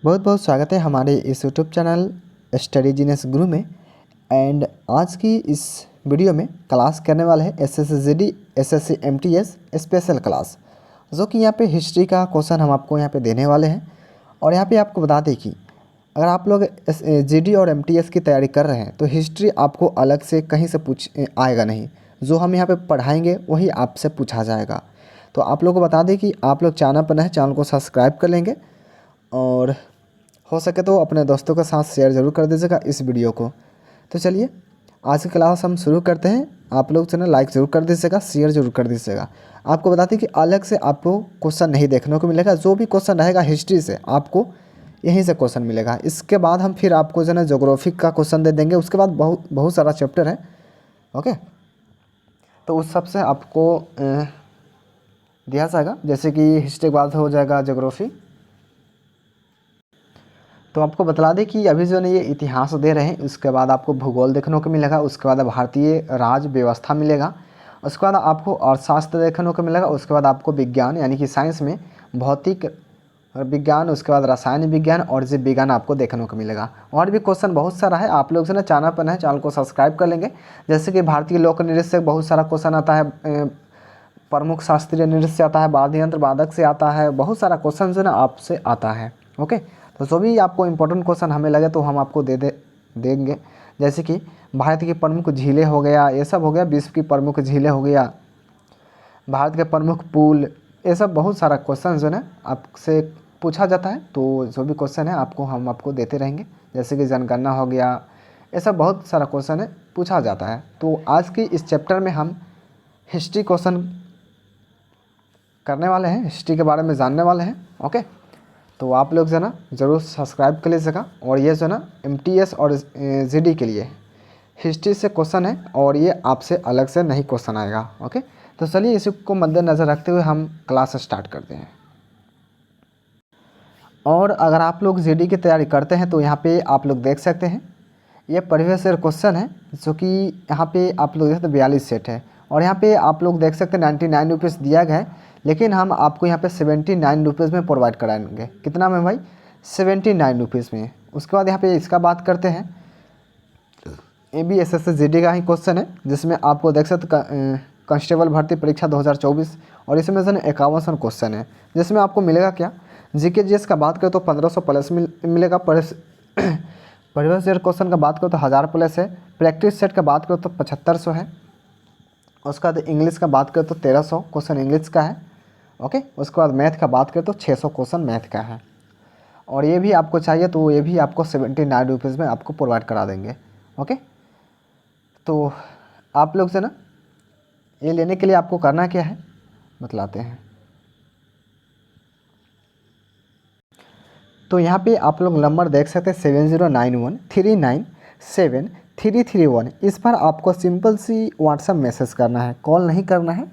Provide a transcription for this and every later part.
बहुत बहुत स्वागत है हमारे इस यूट्यूब चैनल स्टडी जीनियस गुरु में। एंड आज की इस वीडियो में क्लास करने वाले हैं SSC GD SSC MTS special class, जो कि यहाँ पे हिस्ट्री का क्वेश्चन हम आपको यहाँ पे देने वाले हैं। और यहाँ पे आपको बता दें कि अगर आप लोग जीडी और एमटीएस की तैयारी कर रहे हैं तो हिस्ट्री आपको अलग से कहीं से आएगा नहीं, जो हम यहाँ पर पढ़ाएँगे वही आपसे पूछा जाएगा। तो आप लोग को बता दें कि आप लोग चैनल पर नए चैनल को सब्सक्राइब कर लेंगे और हो सके तो अपने दोस्तों के साथ शेयर ज़रूर कर दीजिएगा इस वीडियो को। तो चलिए आज की क्लास हम शुरू करते हैं। आप लोग चैनल लाइक ज़रूर कर दीजिएगा, शेयर ज़रूर कर दीजिएगा। आपको बताते हैं कि अलग से आपको क्वेश्चन नहीं देखने को मिलेगा, जो भी क्वेश्चन रहेगा हिस्ट्री से आपको यहीं से क्वेश्चन मिलेगा। इसके बाद हम फिर आपको जो है ज्योग्राफी का क्वेश्चन दे देंगे। उसके बाद बहुत सारा चैप्टर है, ओके। तो उस सब से आपको दिया जाएगा, जैसे कि हिस्ट्री के बाद हो जाएगा ज्योग्राफी। तो आपको बता दें कि अभी जो ये इतिहास दे रहे हैं, उसके बाद आपको भूगोल देखने को मिलेगा, उसके बाद भारतीय राज व्यवस्था मिलेगा, उसके बाद आपको अर्थशास्त्र देखने को मिलेगा, उसके बाद आपको विज्ञान यानी कि साइंस में भौतिक विज्ञान, उसके बाद रासायनिक विज्ञान और जीव विज्ञान आपको देखने को मिलेगा। और भी क्वेश्चन बहुत सारा है। आप लोग से ना चैनल पर है, चैनल को सब्सक्राइब कर लेंगे। जैसे कि भारतीय लोक नृत्य से बहुत सारा क्वेश्चन आता है, प्रमुख शास्त्रीय नृत्य से आता है, वाद्य यंत्र वादक से आता है, बहुत सारा क्वेश्चन जो ना आपसे आता है, ओके। तो जो भी आपको इम्पोर्टेंट क्वेश्चन हमें लगे तो हम आपको देंगे। जैसे कि भारत की प्रमुख झीलें हो गया, ये सब हो गया। विश्व की प्रमुख झीलें हो गया, भारत के प्रमुख पुल, ये सब बहुत सारा क्वेश्चन जो है आपसे पूछा जाता है। तो जो भी क्वेश्चन है हम आपको देते रहेंगे। जैसे कि जनगणना हो गया, ये सब बहुत सारा क्वेश्चन है पूछा जाता है। तो आज की इस चैप्टर में हम हिस्ट्री क्वेश्चन करने वाले हैं, हिस्ट्री के बारे में जानने वाले हैं, ओके। तो आप लोग जो है ना ज़रूर सब्सक्राइब कर लीजिएगा। और ये जो है ना एमटीएस और जीडी के लिए हिस्ट्री से क्वेश्चन है और ये आपसे अलग से नहीं क्वेश्चन आएगा, ओके। तो चलिए इसी को मद्देनज़र रखते हुए हम क्लास स्टार्ट करते हैं। और अगर आप लोग जीडी की तैयारी करते हैं तो यहाँ पे आप लोग देख सकते हैं, ये प्रीवियस ईयर क्वेश्चन है, जो कि यहाँ पे आप लोग देख सकते 42 सेट है। और यहाँ पे आप लोग देख सकते हैं 99 रुपीज़ दिया गया है, लेकिन हम आपको यहाँ पे 79 रुपीज़ में प्रोवाइड कराएंगे। कितना में भाई? 79 रुपीज़ में। उसके बाद यहाँ पे इसका बात करते हैं, ये भी एसएससी जीडी का ही क्वेश्चन है, जिसमें आपको देख सकते कांस्टेबल भर्ती परीक्षा 2024, और इसमें से 51 क्वेश्चन है, जिसमें आपको मिलेगा क्या? जीके जीएस का बात करें तो 1500 प्लस मिलेगा। प्रीवियस ईयर क्वेश्चन का बात करो तो 1000 प्लस है। प्रैक्टिस सेट का बात करो तो 7500 है। उसके बाद इंग्लिश का बात करें तो 1300 क्वेश्चन इंग्लिश का है, ओके। उसके बाद मैथ का बात करें तो 600 क्वेश्चन मैथ का है। और ये भी आपको चाहिए तो ये भी आपको 79 रुपीज़ में आपको प्रोवाइड करा देंगे, ओके। तो आप लोग से ना ये लेने के लिए आपको करना क्या है बतलाते हैं। तो यहाँ पे आप लोग नंबर देख सकते हैं 7091397331। इस पर आपको सिंपल सी व्हाट्सएप मैसेज करना है, कॉल नहीं करना है।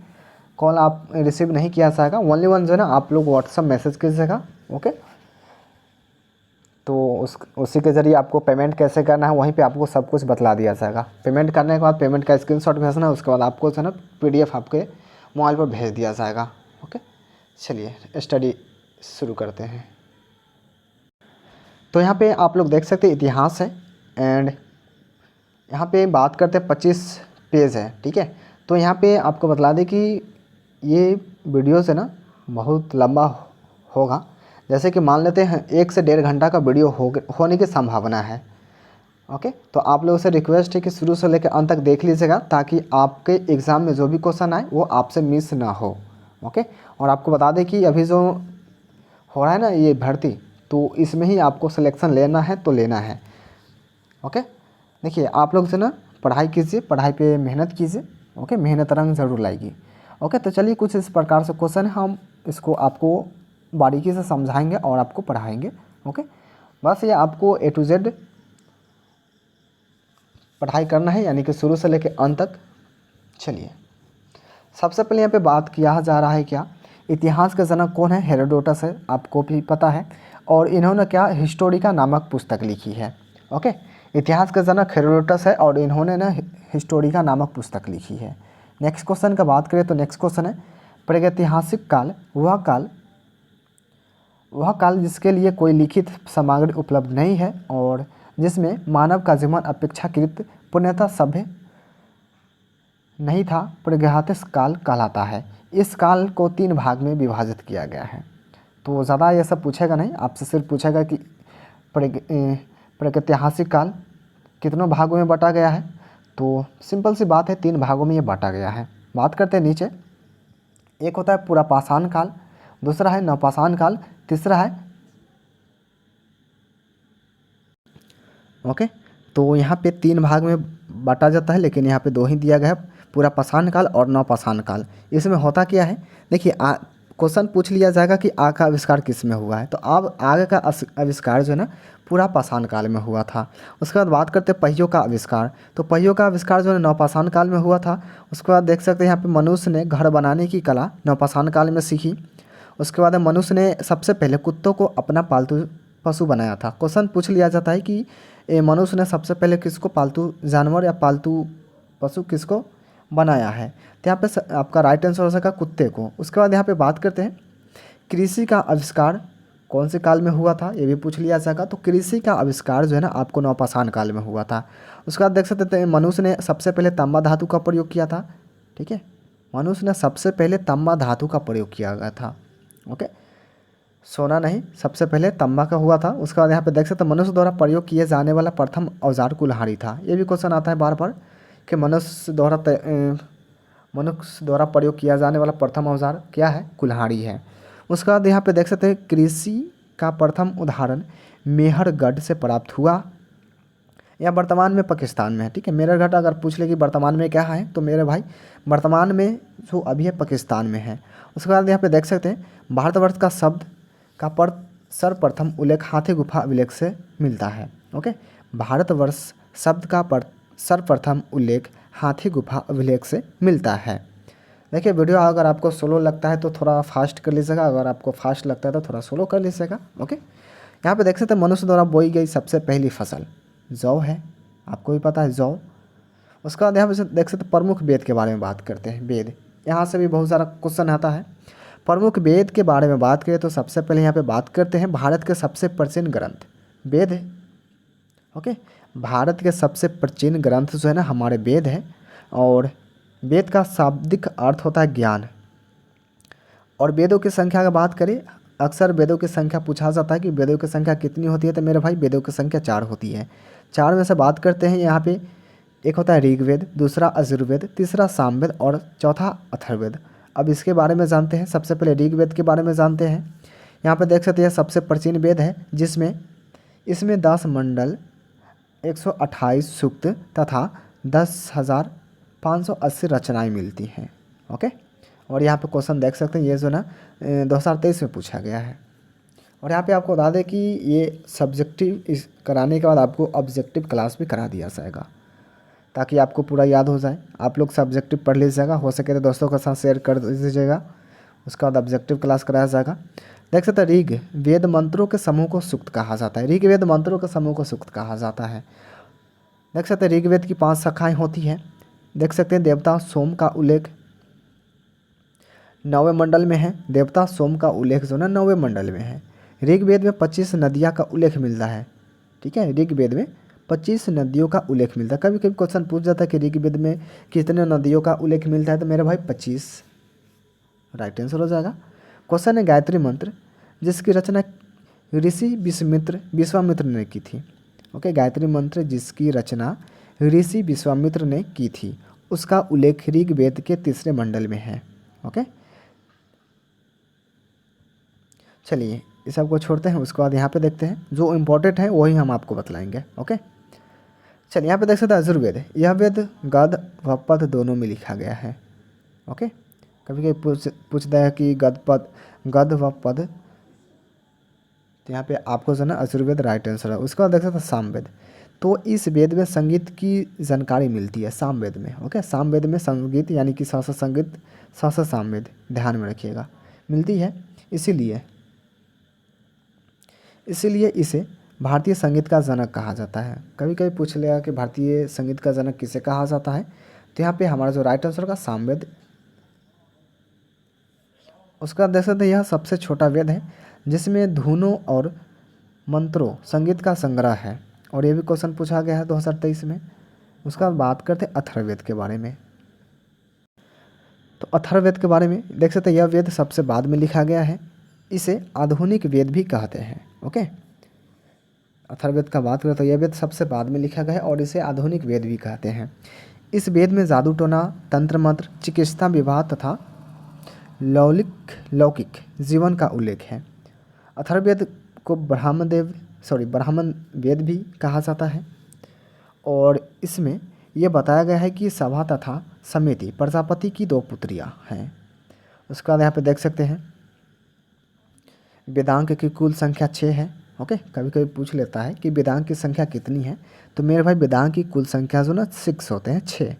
कॉल आप रिसीव नहीं किया जाएगा, ओनली वन जो है ना आप लोग व्हाट्सएप मैसेज कीजिएगा, ओके। तो उसी के ज़रिए आपको पेमेंट कैसे करना है वहीं पे आपको सब कुछ बतला दिया जाएगा। पेमेंट करने के बाद पेमेंट का स्क्रीनशॉट भेजना है, उसके बाद आपको जो है ना PDF आपके मोबाइल पर भेज दिया जाएगा, ओके। चलिए स्टडी शुरू करते हैं। तो यहाँ पे आप लोग देख सकते हैं इतिहास है, एंड यहाँ पे बात करते हैं 25 पेज है, ठीक है। तो यहाँ पे आपको बतला दें कि ये वीडियो से ना बहुत लंबा होगा। जैसे कि मान लेते हैं 1 से 1.5 घंटा का वीडियो होने की संभावना है, ओके। तो आप लोगों से रिक्वेस्ट है कि शुरू से लेकर अंत तक देख लीजिएगा, ताकि आपके एग्ज़ाम में जो भी क्वेश्चन आए वो आपसे मिस ना हो, ओके। और आपको बता दें कि अभी जो हो रहा है ना ये भर्ती, तो इसमें ही आपको सिलेक्शन लेना है तो लेना है, ओके। देखिए आप लोग से ना पढ़ाई कीजिए, पढ़ाई पे मेहनत कीजिए, ओके। मेहनत रंग ज़रूर लाएगी, ओके। तो चलिए कुछ इस प्रकार से क्वेश्चन है, हम इसको आपको बारीकी से समझाएंगे और आपको पढ़ाएंगे, ओके। बस ये आपको A to Z पढ़ाई करना है, यानी कि शुरू से लेकर अंत तक। चलिए सबसे पहले यहाँ पे बात किया जा रहा है क्या, इतिहास का जनक कौन है? हेरोडोटस है, आपको भी पता है। और इन्होंने क्या हिस्टोरिका नामक पुस्तक लिखी है, ओके। इतिहास का जनक हेरोडोटस है और इन्होंने ना हिस्टोरिका नामक पुस्तक लिखी है। नेक्स्ट क्वेश्चन का बात करें तो नेक्स्ट क्वेश्चन है प्रागैतिहासिक काल वह काल वह काल जिसके लिए कोई लिखित सामग्री उपलब्ध नहीं है और जिसमें मानव का जीवन अपेक्षाकृत पूर्णतः सभ्य नहीं था, प्रागैतिहासिक काल कहलाता है। इस काल को 3 भाग में विभाजित किया गया है। तो ज़्यादा ये सब पूछेगा नहीं, आपसे सिर्फ पूछेगा कि प्रागैतिहासिक काल कितनों भागों में बांटा गया है। तो सिंपल सी बात है, 3 भागों में ये बांटा गया है। बात करते हैं नीचे। एक होता है पुरापाषाण काल, दूसरा है नवपाषाण काल, तीसरा है ओके। तो यहाँ पे 3 भाग में बांटा जाता है, लेकिन यहाँ पे 2 ही दिया गया है, पुरापाषाण काल और नवपाषाण काल। इसमें होता क्या है, देखिए क्वेश्चन पूछ लिया जाएगा कि आग का आविष्कार किस में हुआ है। तो अब आग का आविष्कार जो है ना पुरापाषाण काल में हुआ था। उसके बाद बात करते हैं पहियों का आविष्कार। तो पहियों का आविष्कार जो है नवपाषाण काल में हुआ था। उसके बाद देख सकते हैं यहाँ पे मनुष्य ने घर बनाने की कला नवपाषाण काल में सीखी। उसके बाद मनुष्य ने सबसे पहले कुत्तों को अपना पालतू पशु बनाया था। क्वेश्चन पूछ लिया जाता है कि मनुष्य ने सबसे पहले किसको पालतू जानवर या पालतू पशु किसको बनाया है। तो यहाँ पे आपका राइट आंसर हो सका कुत्ते को। उसके बाद यहाँ पे बात करते हैं कृषि का आविष्कार कौन से काल में हुआ था, ये भी पूछ लिया जाएगा। तो कृषि का आविष्कार जो है ना आपको नवपाषाण काल में हुआ था। उसके बाद देख सकते हैं मनुष्य ने सबसे पहले तांबा धातु का प्रयोग किया था। ठीक है, मनुष्य ने सबसे पहले तांबा धातु का प्रयोग किया गया था। ओके, सोना नहीं, सबसे पहले तांबा का हुआ था। उसके बाद यहाँ पे देख सकते हैं मनुष्य द्वारा प्रयोग किए जाने वाला प्रथम औजार कुल्हाड़ी था। ये भी क्वेश्चन आता है बार बार कि मनुष्य द्वारा प्रयोग किया जाने वाला प्रथम औजार क्या है, कुल्हाड़ी है। उसके बाद यहाँ पे देख सकते हैं कृषि का प्रथम उदाहरण मेहरगढ़ से प्राप्त हुआ, या वर्तमान में पाकिस्तान में है। ठीक है, मेहरगढ़ अगर पूछ ले कि वर्तमान में क्या है, तो मेरे भाई वर्तमान में जो अभी है पाकिस्तान में है। उसके बाद यहाँ पे देख सकते हैं भारतवर्ष का शब्द का सर्वप्रथम उल्लेख हाथी गुफा अभिलेख से मिलता है। ओके, भारतवर्ष शब्द का सर्वप्रथम उल्लेख हाथी गुफा अभिलेख से मिलता है। देखिए वीडियो अगर आपको स्लो लगता है तो थोड़ा फास्ट कर लीजिएगा, अगर आपको फास्ट लगता है तो थोड़ा स्लो कर लीजिएगा। ओके, यहाँ पे देख सकते हैं मनुष्य द्वारा बोई गई सबसे पहली फसल जौ है, आपको भी पता है जौ। उसके बाद यहाँ पे देख सकते हैं प्रमुख वेद के बारे में बात करते हैं। वेद, यहाँ से भी बहुत सारा क्वेश्चन आता है। प्रमुख वेद के बारे में बात करें तो सबसे पहले यहाँ पे बात करते हैं भारत के सबसे प्राचीन ग्रंथ वेद है। ओके, भारत के सबसे प्राचीन ग्रंथ जो है ना हमारे वेद है। और वेद का शाब्दिक अर्थ होता है ज्ञान। और वेदों की संख्या की बात करें, अक्सर वेदों की संख्या पूछा जाता है कि वेदों की संख्या कितनी होती है। तो मेरे भाई वेदों की संख्या 4 होती है। 4 में से बात करते हैं यहाँ पे, एक होता है ऋग्वेद, दूसरा यजुर्वेद, तीसरा सामवेद और चौथा अथर्ववेद। अब इसके बारे में जानते हैं। सबसे पहले ऋग्वेद के बारे में जानते हैं। यहाँ पे देख सकते हैं सबसे प्राचीन वेद है, जिसमें इसमें 10 मंडल, 128 सूक्त तथा 10,580 रचनाएं मिलती हैं। ओके, और यहाँ पे क्वेश्चन देख सकते हैं, ये जो ना 2023 में पूछा गया है। और यहाँ पे आपको बता दें कि ये सब्जेक्टिव कराने के बाद आपको ऑब्जेक्टिव क्लास भी करा दिया जाएगा, ताकि आपको पूरा याद हो जाए। आप लोग सब्जेक्टिव पढ़ लीजिएगा, हो सके तो दोस्तों के साथ शेयर कर दीजिएगा। उसके बाद ऑब्जेक्टिव क्लास कराया जाएगा। देख सकते हैं ऋग वेद मंत्रों के समूह को सूक्त कहा जाता है। ऋग्वेद मंत्रों के समूह को सूक्त कहा जाता है। देख सकते हैं ऋग्वेद की 5 शाखाएं होती हैं। देख सकते हैं देवता सोम का उल्लेख 9वें मंडल में है। देवता सोम का उल्लेख जो ना 9वें मंडल में है। ऋग्वेद में 25 नदियाँ का उल्लेख मिलता है। ठीक है, ऋग्वेद में 25 नदियों का उल्लेख मिलता है। कभी कभी क्वेश्चन पूछ जाता है कि ऋग्वेद में कितने नदियों का उल्लेख मिलता है, तो मेरे भाई 25 राइट आंसर हो जाएगा। क्वेश्चन है गायत्री मंत्र जिसकी रचना ऋषि विश्वामित्र ने की थी। ओके, गायत्री मंत्र जिसकी रचना ऋषि विश्वामित्र ने की थी, उसका उल्लेख ऋग्वेद के 3 मंडल में है। ओके, चलिए इस सबको छोड़ते हैं। उसके बाद यहाँ पे देखते हैं जो इम्पोर्टेंट है वही हम आपको बतलाएंगे। ओके, चलिए यहाँ पे देख सकते हैं यजुर्वेद। यह वेद गद व पद दोनों में लिखा गया है। ओके, कभी कभी पूछता है कि गद व पद, तो यहाँ पे आपको जो है ना यजुर्वेद राइट आंसर है। उसके बाद देख सकते हैं सामवेद। तो इस वेद में संगीत की जानकारी मिलती है सामवेद में। ओके, सामवेद में संगीत यानी कि शास्त्र संगीत, शास्त्र सामवेद, ध्यान में रखिएगा, मिलती है। इसीलिए इसे भारतीय संगीत का जनक कहा जाता है। कभी कभी पूछ लिया कि भारतीय संगीत का जनक किसे कहा जाता है, तो यहाँ पे हमारा जो राइट आंसर का सामवेद उसका देख सकते हैं यह सबसे छोटा वेद है जिसमें धुनों और मंत्रों संगीत का संग्रह है, और ये भी क्वेश्चन पूछा गया है 2023 में। उसका बाद बात करते हैं अथर्ववेद के बारे में। तो अथर्ववेद के बारे में देख सकते हैं यह वेद सबसे बाद में लिखा गया है, इसे आधुनिक वेद भी कहते हैं। ओके, अथर्ववेद का बात करें तो यह वेद सबसे बाद में लिखा गया है और इसे आधुनिक वेद भी कहते हैं। इस वेद में जादू टोना, तंत्र मंत्र, चिकित्सा, विवाह तथा लौकिक जीवन का उल्लेख है। अथर्ववेद को ब्राह्मण वेद भी कहा जाता है, और इसमें यह बताया गया है कि सभा तथा समिति प्रजापति की 2 पुत्रियां हैं। उसके बाद यहाँ पे देख सकते हैं वेदांग की कुल संख्या 6 है। ओके, कभी कभी पूछ लेता है कि वेदांग की संख्या कितनी है, तो मेरे भाई वेदांग की कुल संख्या जो ना 6 होते हैं,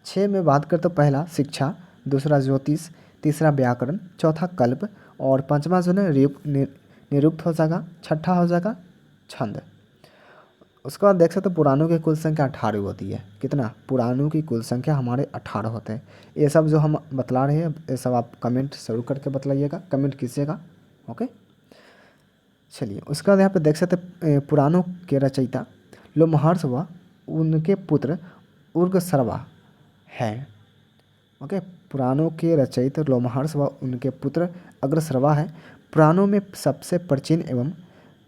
6 में बात करें तो पहला शिक्षा, दूसरा ज्योतिष, तीसरा व्याकरण, चौथा कल्प, और पांचवा जो है निरुक्त हो जाएगा, छठा हो जाएगा छंद। उसके बाद देख सकते हो पुराणों की कुल संख्या 18 होती है। कितना? पुराणों की कुल संख्या हमारे 18 होते हैं। ये सब जो हम बतला रहे हैं ये सब आप कमेंट जरूर करके बतलाइएगा, कमेंट कीजिएगा। ओके, चलिए उसके बाद यहाँ पे देख सकते पुराणों के रचयिता लोमहर्ष व उनके पुत्र उर्गसर्वा हैं। ओके, पुराणों के रचयिता लोमहर्ष व उनके पुत्र अग्रसर्वा है। पुराणों में सबसे प्राचीन एवं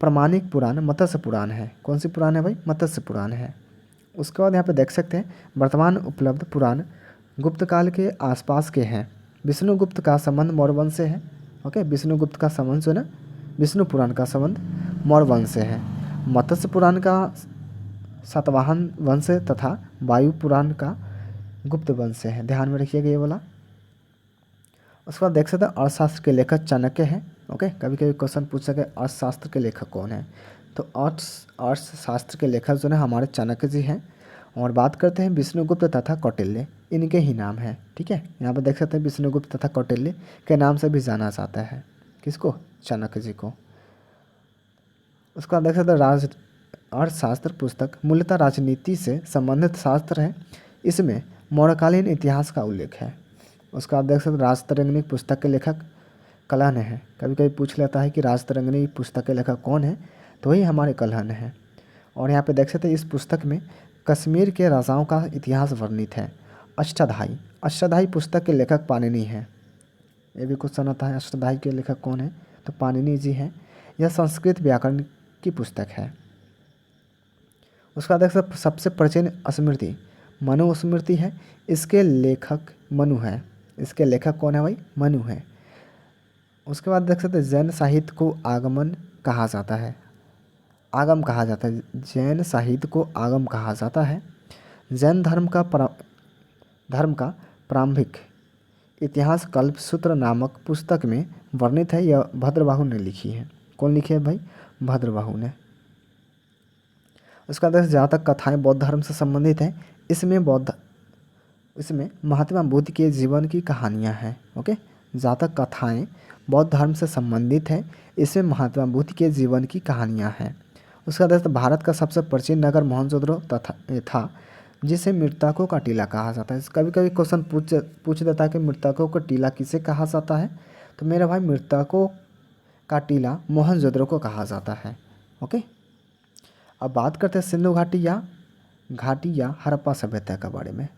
प्रमाणिक पुराण मत्स्य पुराण है। कौन सी पुराण है भाई? मत्स्य पुराण है। उसके बाद यहाँ पे देख सकते हैं वर्तमान उपलब्ध पुराण गुप्त काल के आसपास के हैं। विष्णुगुप्त का संबंध मौर्य वंश से है। ओके, विष्णुगुप्त का संबंध जो है ना, विष्णु पुराण का संबंध मौर्य वंश से है। मत्स्य पुराण का सातवाहन वंश तथा वायु पुराण का गुप्त वंश से है। ध्यान में रखिएगा ये वाला। उसके बाद देख सकते हैं अर्थशास्त्र के लेखक चाणक्य हैं। ओके, कभी कभी क्वेश्चन पूछ सके अर्थशास्त्र के लेखक कौन है, तो अर्थशास्त्र के लेखक जो है हमारे चाणक्य जी हैं। और बात करते हैं विष्णुगुप्त तथा कौटिल्य, इनके ही नाम है। ठीक है, यहाँ पर देख सकते हैं विष्णुगुप्त तथा कौटिल्य के नाम से भी जाना जाता है। किसको? चाणक्य जी को। उसका देख सकते हैं अर्थशास्त्र पुस्तक मूलतः राजनीति से संबंधित शास्त्र है। इसमें मौर्यकालीन इतिहास का उल्लेख है। उसका देख सकते राजतरंगिणी पुस्तक के लेखक कलहन है। कभी कभी पूछ लेता है कि राजतरंगिणी पुस्तक के लेखक कौन है, तो वही हमारे कलहन है। और यहाँ पे देख सकते हैं इस पुस्तक में कश्मीर के राजाओं का इतिहास वर्णित है। अष्टाध्यायी पुस्तक के लेखक पाणिनि हैं। ये भी क्वेश्चन आता है अष्टाध्यायी के लेखक कौन है, तो पाणिनि जी हैं। यह संस्कृत व्याकरण की पुस्तक है। उसका देख सकते सबसे प्राचीन स्मृति मनुस्मृति है। इसके लेखक मनु है। इसके लेखक कौन है भाई? मनु है। उसके बाद देख सकते हैं जैन साहित्य को आगम कहा जाता है। जैन साहित्य को आगम कहा जाता है। जैन धर्म का प्रारंभिक इतिहास कल्पसूत्र नामक पुस्तक में वर्णित है। यह भद्रबाहु ने लिखी है। कौन लिखी है भाई? भद्रबाहु ने। उसका देख जहाँ तक कथाएं बौद्ध धर्म से संबंधित हैं, इसमें महात्मा बुद्ध के जीवन की कहानियां हैं। ओके, जहाँ तक कथाएं बौद्ध धर्म से संबंधित है, इसमें महात्मा बुद्ध के जीवन की कहानियां हैं। उसका देख भारत का सबसे प्राचीन नगर मोहनजोदड़ो था, जिसे मृतकों का टीला कहा जाता है। कभी कभी क्वेश्चन पूछ देता है कि मृतकों का टीला किसे कहा जाता है, तो मेरे भाई मृतकों का टीला मोहनजोदड़ो को कहा जाता है। ओके, अब बात करते हैं सिंधु घाटी या हड़प्पा सभ्यता के बारे में।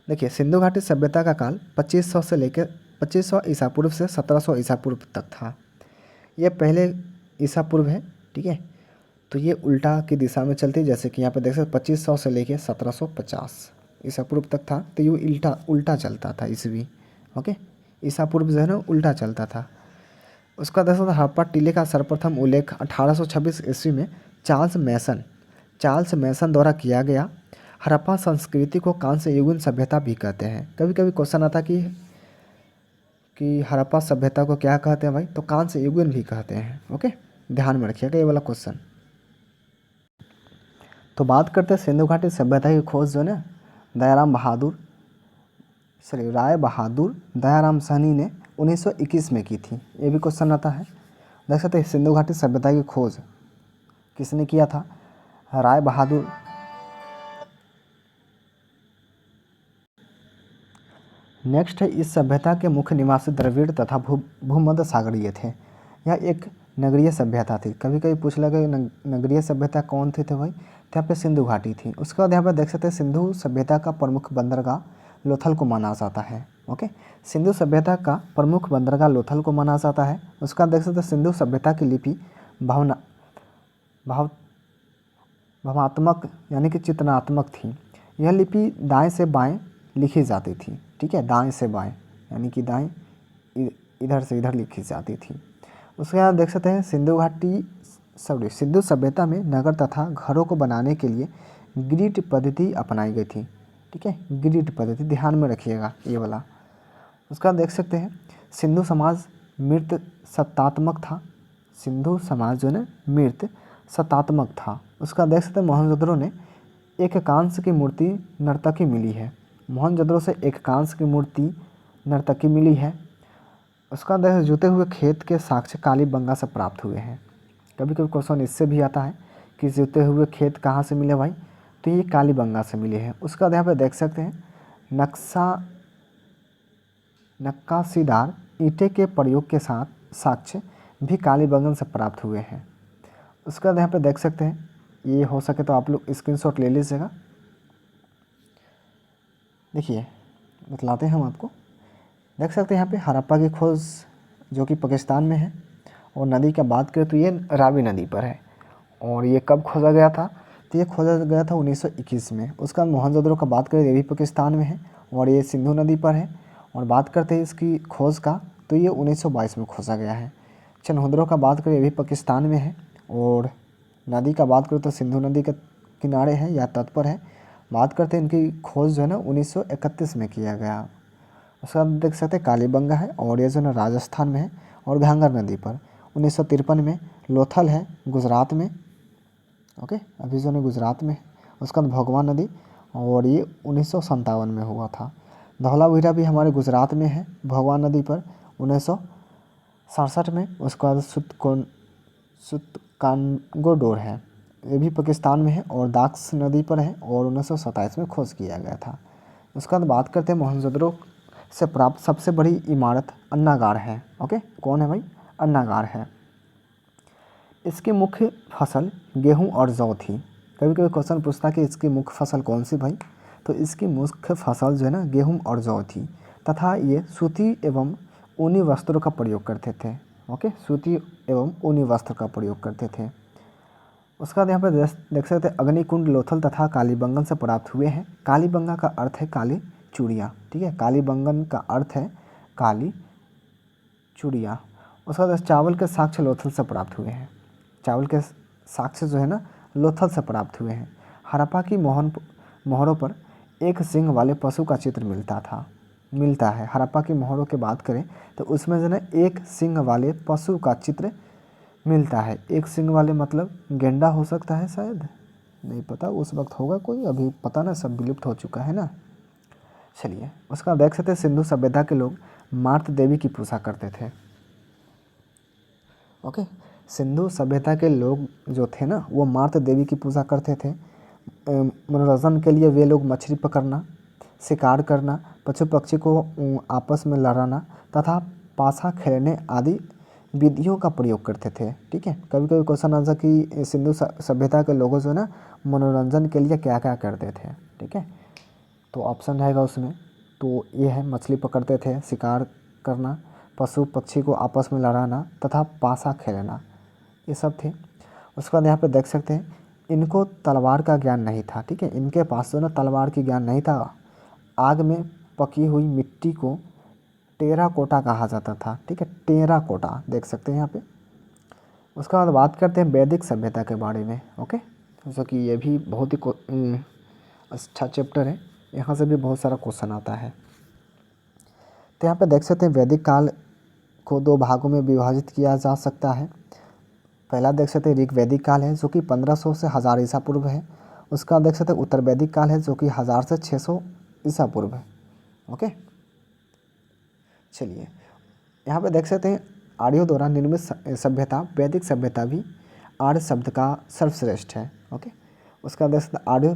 देखिए, सिंधु घाटी सभ्यता का काल 2500 से लेकर 2500 ईसा पूर्व से 1700 ईसा पूर्व तक था। यह पहले ईसा पूर्व है। ठीक है, तो ये उल्टा की दिशा में चलती, जैसे कि यहाँ पे देख सकते 2500 से लेकर 1750 ईसा पूर्व तक था, तो ये उल्टा चलता था ईस्वी। ओके, ईसा पूर्व जो है ना उल्टा चलता था। उसका देख सकते हड़प्पा टीले का सर्वप्रथम उल्लेख 1826 ईस्वी में चार्ल्स मैसन द्वारा किया गया। हड़प्पा संस्कृति को कांस्य युगीन सभ्यता भी कहते हैं। कभी कभी क्वेश्चन आता कि हड़प्पा सभ्यता को क्या कहते हैं भाई, तो कांस्य युगीन भी कहते हैं। ओके, ध्यान में रखिएगा ये वाला क्वेश्चन। तो बात करते हैं सिंधु घाटी सभ्यता की खोज जो है राय बहादुर दयाराम सहनी ने 1921 में की थी। ये भी क्वेश्चन आता है। देख सकते हैं सिंधु घाटी सभ्यता की खोज किसने किया था? राय नेक्स्ट है, इस सभ्यता के मुख्य निवासी द्रविड़ तथा भूमध्य सागरीय थे। यह एक नगरीय सभ्यता थी। कभी कभी पूछ लगा नगरीय सभ्यता कौन थे भाई, तो यहाँ पे सिंधु घाटी थी। उसके बाद यहाँ पे देख सकते हैं सिंधु सभ्यता का प्रमुख बंदरगाह लोथल को माना जाता है। ओके, सिंधु सभ्यता का प्रमुख बंदरगाह लोथल को माना जाता है। उसका देख सकते हैं सिंधु सभ्यता की लिपि भावात्मक यानी कि चित्रणात्मक थी। यह लिपि दाएं से बाएं लिखी जाती थी। ठीक है, दाएं से बाएं यानी कि दाएं इधर से इधर लिखी जाती थी। उसके बाद देख सकते हैं सिंधु सभ्यता में नगर तथा घरों को बनाने के लिए ग्रिड पद्धति अपनाई गई थी। ठीक है, ग्रिड पद्धति ध्यान में रखिएगा ये वाला। उसका देख सकते हैं सिंधु समाज मृत सत्तात्मक था। सिंधु समाज जो है मृत सत्तात्मक था। उसका देख सकते हैं मोहनजोदड़ो ने एक कांस्य की मूर्ति नर्तकी मिली है। मोहनजोदड़ो से एक कांस्य की मूर्ति नर्तकी मिली है। उसका देख जुते हुए खेत के साक्ष्य कालीबंगा से प्राप्त हुए हैं। कभी कभी क्वेश्चन इससे भी आता है कि जुते हुए खेत कहाँ से मिले भाई, तो ये कालीबंगा से मिले हैं। उसका यहाँ पे देख सकते हैं नक्काशीदार ईंटे के प्रयोग के साथ साक्ष्य भी कालीबंगन से प्राप्त हुए हैं। उसके बाद यहाँ पे देख सकते हैं, ये हो सके तो आप लोग स्क्रीनशॉट ले लीजिएगा। देखिए बतलाते हैं हम आपको। देख सकते हैं यहाँ पे हड़प्पा की खोज जो कि पाकिस्तान में है, और नदी का बात करें तो ये रावी नदी पर है। और ये कब खोजा गया था, तो ये खोजा गया था 1921 में। उसका मोहनजोदड़ो का बात करें ये भी पाकिस्तान में है और ये सिंधु नदी पर है। और बात करते हैं इसकी खोज का, तो ये 1922 में खोजा गया है। चनहुद्रो का बात करें ये भी पाकिस्तान में है। और नदी का बात करें तो सिंधु नदी के किनारे है या तट पर है। बात करते हैं इनकी खोज जो है ना 1931 में किया गया। उसका देख सकते हैं कालीबंगा है और ये जो है राजस्थान में है, और घाघर नदी पर 1953 में। लोथल है गुजरात में। ओके, अभी जो है गुजरात में है। उसका भगवान नदी, और ये 1957 में हुआ था। धौलावीरा भी हमारे गुजरात में है भगवान नदी पर 1967 में। उसका बाद सुतकांगोडोर है, ये भी पाकिस्तान में है और दाक्स नदी पर है और 1927 में खोज किया गया था। उसके बाद बात करते हैं मोहनजोदड़ो से प्राप्त सबसे बड़ी इमारत अन्नागार है। ओके, कौन है भाई, अन्नागार है। इसकी मुख्य फसल गेहूं और जौ थी। कभी कभी क्वेश्चन पूछता है कि इसकी मुख्य फसल कौन सी भाई, तो इसकी मुख्य फसल जो है ना गेहूं और जौ थी, तथा ये सूती एवं ऊनी वस्त्रों का प्रयोग करते थे। ओके, सूती एवं ऊनी वस्त्र का प्रयोग करते थे। उसके बाद यहाँ पर देख सकते हैं अग्निकुंड लोथल तथा कालीबंगन से प्राप्त हुए हैं। कालीबंगा का अर्थ है काली चूड़िया। ठीक है, कालीबंगन का अर्थ है काली चूड़िया। उसके बाद चावल के साक्ष्य लोथल से प्राप्त हुए हैं। चावल के साक्ष्य जो है ना लोथल से प्राप्त हुए हैं। हड़प्पा की मोहरों पर एक सिंग वाले पशु का चित्र मिलता है। हड़प्पा की मोहरों की बात करें तो उसमें जो है एक सिंग वाले पशु का चित्र मिलता है। एक सिंग वाले मतलब गेंडा हो सकता है, शायद नहीं पता, उस वक्त होगा कोई, अभी पता ना, सब विलुप्त हो चुका है ना। चलिए, उसका देख सकते हैं सिंधु सभ्यता के लोग मार्त देवी की पूजा करते थे। ओके, सिंधु सभ्यता के लोग जो थे ना वो मार्त देवी की पूजा करते थे। मनोरंजन के लिए वे लोग मछली पकड़ना, शिकार करना, पशु पक्षी को आपस में लड़ाना तथा पासा खेलने आदि विधियों का प्रयोग करते थे। ठीक है, कभी कभी क्वेश्चन आता कि सिंधु सभ्यता के लोगों जो ना मनोरंजन के लिए क्या क्या करते थे। ठीक है, तो ऑप्शन रहेगा उसमें, तो ये है मछली पकड़ते थे, शिकार करना, पशु पक्षी को आपस में लड़ाना तथा पासा खेलना, ये सब थे। उसके बाद यहाँ पे देख सकते हैं इनको तलवार का ज्ञान नहीं था। ठीक है, इनके पास जो ना तलवार की ज्ञान नहीं था। आग में पकी हुई मिट्टी को टेराकोटा कहा जाता था। ठीक है, टेराकोटा देख सकते हैं यहाँ पे। उसके बाद बात करते हैं वैदिक सभ्यता के बारे में। ओके, जैसा कि ये भी बहुत ही अच्छा चैप्टर है, यहाँ से भी बहुत सारा क्वेश्चन आता है। तो यहाँ पे देख सकते हैं वैदिक काल को दो भागों में विभाजित किया जा सकता है। पहला देख सकते हैं ऋग वैदिक काल है जो कि 1500 से 1000 ईसा पूर्व है। उसका देख सकते हैं उत्तर वैदिक काल है जो कि 1000 से 600 ईसा पूर्व है। ओके, चलिए यहाँ पे देख सकते हैं आर्यों द्वारा निर्मित सभ्यता वैदिक सभ्यता भी आर्य शब्द का सर्वश्रेष्ठ है। ओके, उसका देख सकते आर्यों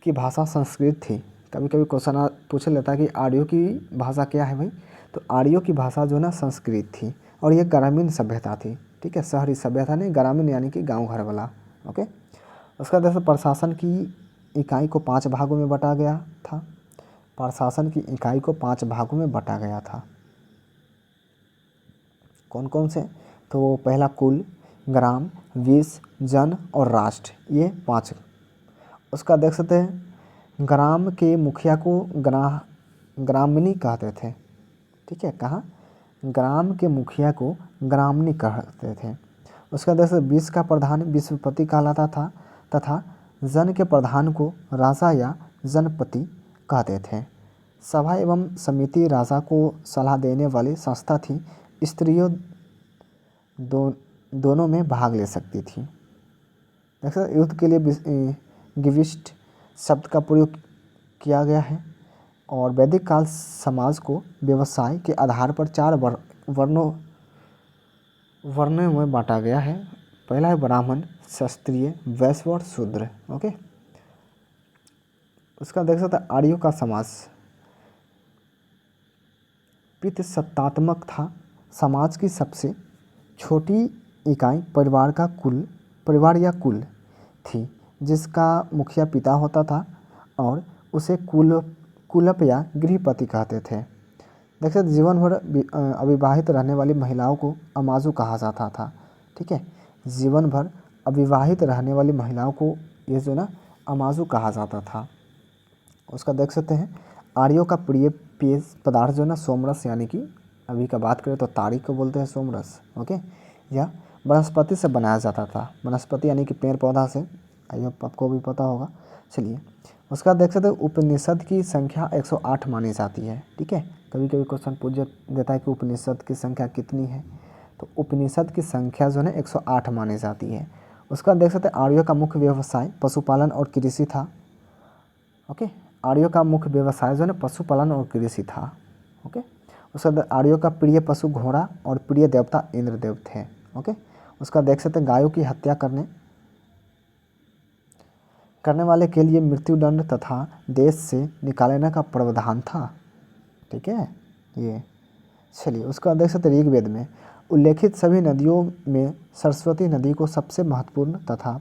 की भाषा संस्कृत थी। कभी कभी क्वेश्चन पूछ लेता है कि आर्यों की भाषा क्या है भाई, तो आर्यों की भाषा जो ना संस्कृत थी और ये ग्रामीण सभ्यता थी, ठीक है, शहरी सभ्यता नहीं, ग्रामीण यानी कि गांव घर वाला। ओके, उसका जैसे प्रशासन की इकाई को 5 भागों में बांटा गया था, प्रशासन की इकाई को 5 भागों में बांटा गया था। कौन कौन से, तो पहला कुल, ग्राम, विष, जन और राष्ट्र, ये 5। उसका देख सकते हैं ग्राम के मुखिया को ग्रामनी कहते थे, ठीक है, कहाँ, ग्राम के मुखिया को ग्रामनी कहते थे। उसका देख सकते विष का प्रधान विश्वपति कहलाता था तथा जन के प्रधान को राजा या जनपति कहते थे। सभा एवं समिति राजा को सलाह देने वाली संस्था थी। स्त्रियों दोनों में भाग ले सकती थी। देख सकते युद्ध के लिए गिविष्ट शब्द का प्रयोग किया गया है। और वैदिक काल समाज को व्यवसाय के आधार पर 4 वर्णों में बांटा गया है। पहला है ब्राह्मण, क्षत्रिय, वैश्य और शूद्र। ओके, उसका देख सकते आर्यों का समाज पितृसत्तात्मक था। समाज की सबसे छोटी इकाई परिवार या कुल थी, जिसका मुखिया पिता होता था और उसे कुलप या गृहपति कहते थे। देख सकते जीवन भर अविवाहित रहने वाली महिलाओं को अमाजू कहा जाता था, ठीक है, जीवन भर अविवाहित रहने वाली महिलाओं को ये जो ना अमाजू कहा जाता था। उसका देख सकते हैं आर्यों का प्रिय पेय पदार्थ जो ना सोमरस, यानी कि अभी का बात करें तो ताड़ी को बोलते हैं सोमरस। ओके, यह वनस्पति से बनाया जाता था। वनस्पति यानी कि पेड़ पौधा से, आई होप आपको भी पता होगा। चलिए, उसका देख सकते हैं उपनिषद की संख्या 108 मानी जाती है, ठीक है। कभी कभी क्वेश्चन पूछ देता है कि उपनिषद की संख्या कितनी है, तो उपनिषद की संख्या जो है 108 मानी जाती है। उसका देख सकते हैं आर्यों का मुख्य व्यवसाय पशुपालन और कृषि था। ओके, आर्यों का मुख्य व्यवसाय जो है पशुपालन और कृषि था। ओके, उसका आर्यों का प्रिय पशु घोड़ा और प्रिय देवता इंद्रदेव थे। ओके, उसका देख सकते हैं गायों की हत्या करने वाले के लिए मृत्युदंड तथा देश से निकालने का प्रावधान था, ठीक है ये। चलिए, उसका देख सकते ऋग्वेद में उल्लेखित सभी नदियों में सरस्वती नदी को सबसे महत्वपूर्ण तथा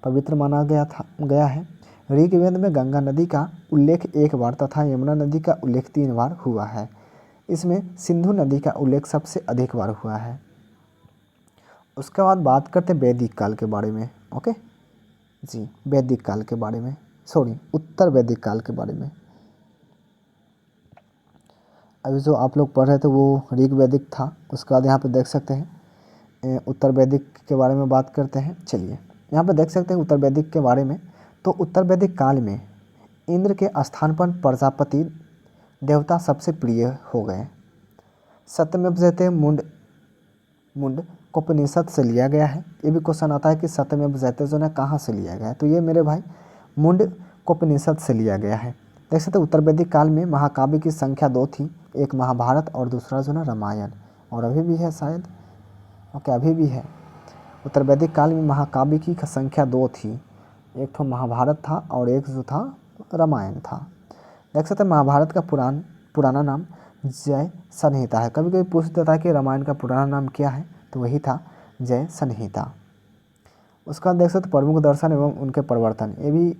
पवित्र माना गया है। ऋग्वेद में गंगा नदी का उल्लेख 1 बार तथा यमुना नदी का उल्लेख 3 बार हुआ है। इसमें सिंधु नदी का उल्लेख सबसे अधिक बार हुआ है। उसके बाद बात करते हैं वैदिक काल के बारे में। ओके जी, वैदिक काल के बारे में, उत्तर वैदिक काल के बारे में। अभी जो आप लोग पढ़ रहे थे वो ऋग्वैदिक था। उसके बाद यहाँ पे देख सकते हैं उत्तर वैदिक के बारे में बात करते हैं। चलिए, यहाँ पे देख सकते हैं उत्तर वैदिक के बारे में। तो उत्तर वैदिक काल में इंद्र के स्थान पर प्रजापति देवता सबसे प्रिय हो गए। सत्यमेव जयते मुंड को उपनिषद से लिया गया है। ये भी क्वेश्चन आता है कि सत्यमेव जयते जो है कहाँ से लिया गया है, तो ये मेरे भाई मुंड को उपनिषद से लिया गया है। देख सकते उत्तर वैदिक काल में महाकाव्य की संख्या 2 थी, एक महाभारत और दूसरा जो ना रामायण, और अभी भी है शायद। ओके, अभी भी है। उत्तर वैदिक काल में महाकाव्य की संख्या 2 थी, एक तो महाभारत था और एक जो था रामायण था। देख सकते महाभारत का पुराना नाम जय संहिता है। कभी कभी पूछ देता है कि रामायण का पुराना नाम क्या है, तो वही था जय संहिता। उसका देख सकते प्रमुख दर्शन एवं उनके प्रवर्तन, ये भी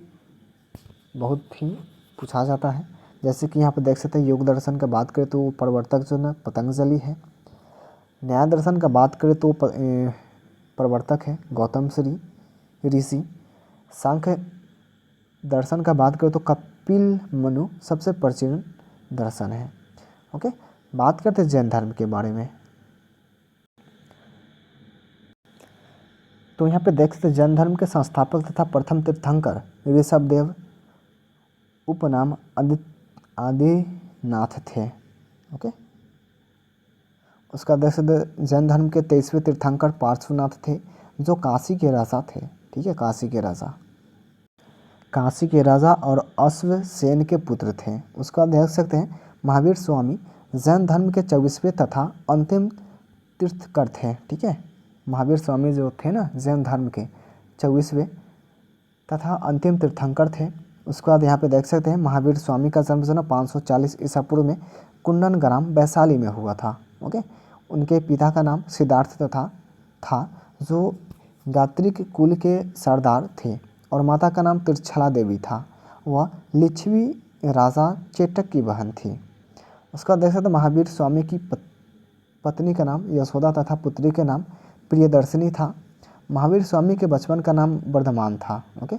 बहुत ही पूछा जाता है। जैसे कि यहाँ पर देख सकते हैं योग दर्शन का बात करें तो प्रवर्तक जो ना पतंजलि है। न्याय दर्शन का बात करें तो प्रवर्तक है गौतम श्री ऋषि। सांख्य दर्शन का बात करें तो कपिल मनु सबसे प्राचीन दर्शन है। ओके, बात करते हैं जैन धर्म के बारे में। तो यहाँ पे देख सकते जैन धर्म के संस्थापक तथा प्रथम तीर्थंकर ऋषभदेव उपनाम आदिनाथ थे। ओके, उसका देख सकते जैन धर्म के 23वें तीर्थंकर पार्श्वनाथ थे, जो काशी के राजा थे। ठीक है, काशी के राजा और अश्वसेन के पुत्र थे। उसका देख सकते हैं महावीर स्वामी जैन धर्म के 24वें तथा अंतिम तीर्थकर थे। ठीक है, महावीर स्वामी जो थे ना जैन धर्म के 24वें तथा अंतिम तीर्थंकर थे। उसके बाद यहाँ पे देख सकते हैं महावीर स्वामी का जन्म जो है 540 ईसा पूर्व में कुंडन ग्राम वैशाली में हुआ था। ओके, उनके पिता का नाम सिद्धार्थ था जो गात्रिक कुल के सरदार थे और माता का नाम तिरछला देवी था। वह लिच्छवी राजा चेटक की बहन थी। उसका देख सकते महावीर स्वामी की पत्नी का नाम यशोदा तथा पुत्री के नाम प्रियदर्शिनी था। महावीर स्वामी के बचपन का नाम वर्धमान था। ओके,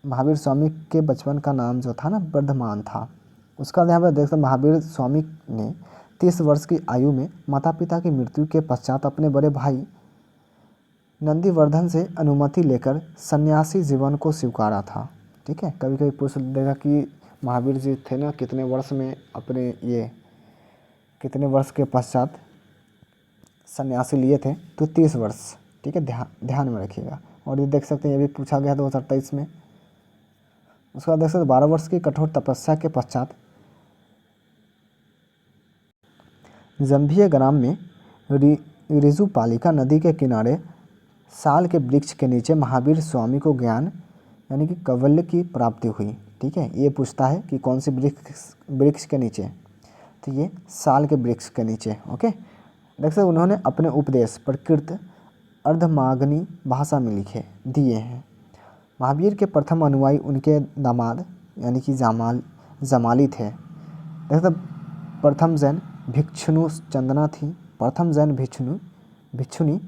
महावीर स्वामी के बचपन का नाम जो था ना वर्धमान था। उसका यहाँ पर देख सकते महावीर स्वामी ने 30 वर्ष की आयु में माता पिता की मृत्यु के पश्चात अपने बड़े भाई नंदीवर्धन से अनुमति लेकर सन्यासी जीवन को स्वीकारा था। ठीक है, कभी कभी पूछ देगा कि महावीर जी थे ना कितने वर्ष में अपने ये कितने वर्ष के पश्चात सन्यासी लिए थे, तो 30 वर्ष। ठीक है, ध्यान में रखिएगा। और ये देख सकते हैं ये भी पूछा गया 2023 में। उसके बाद देख सकते 12 वर्ष की कठोर तपस्या के पश्चात जंभिया ग्राम में रिजुपालिका नदी के किनारे साल के वृक्ष के नीचे महावीर स्वामी को ज्ञान यानी कि कैवल्य की प्राप्ति हुई। ठीक है, ये पूछता है कि कौन सी वृक्ष के नीचे, तो ये साल के वृक्ष के नीचे। ओके, देख सकते उन्होंने अपने उपदेश प्रकृत अर्धमागनी भाषा में दिए हैं। महावीर के प्रथम अनुयायी उनके दामाद यानी कि जमाली थे। देख सकते प्रथम जैन भिक्षुनु चंदना थी। प्रथम जैन भिक्षुनी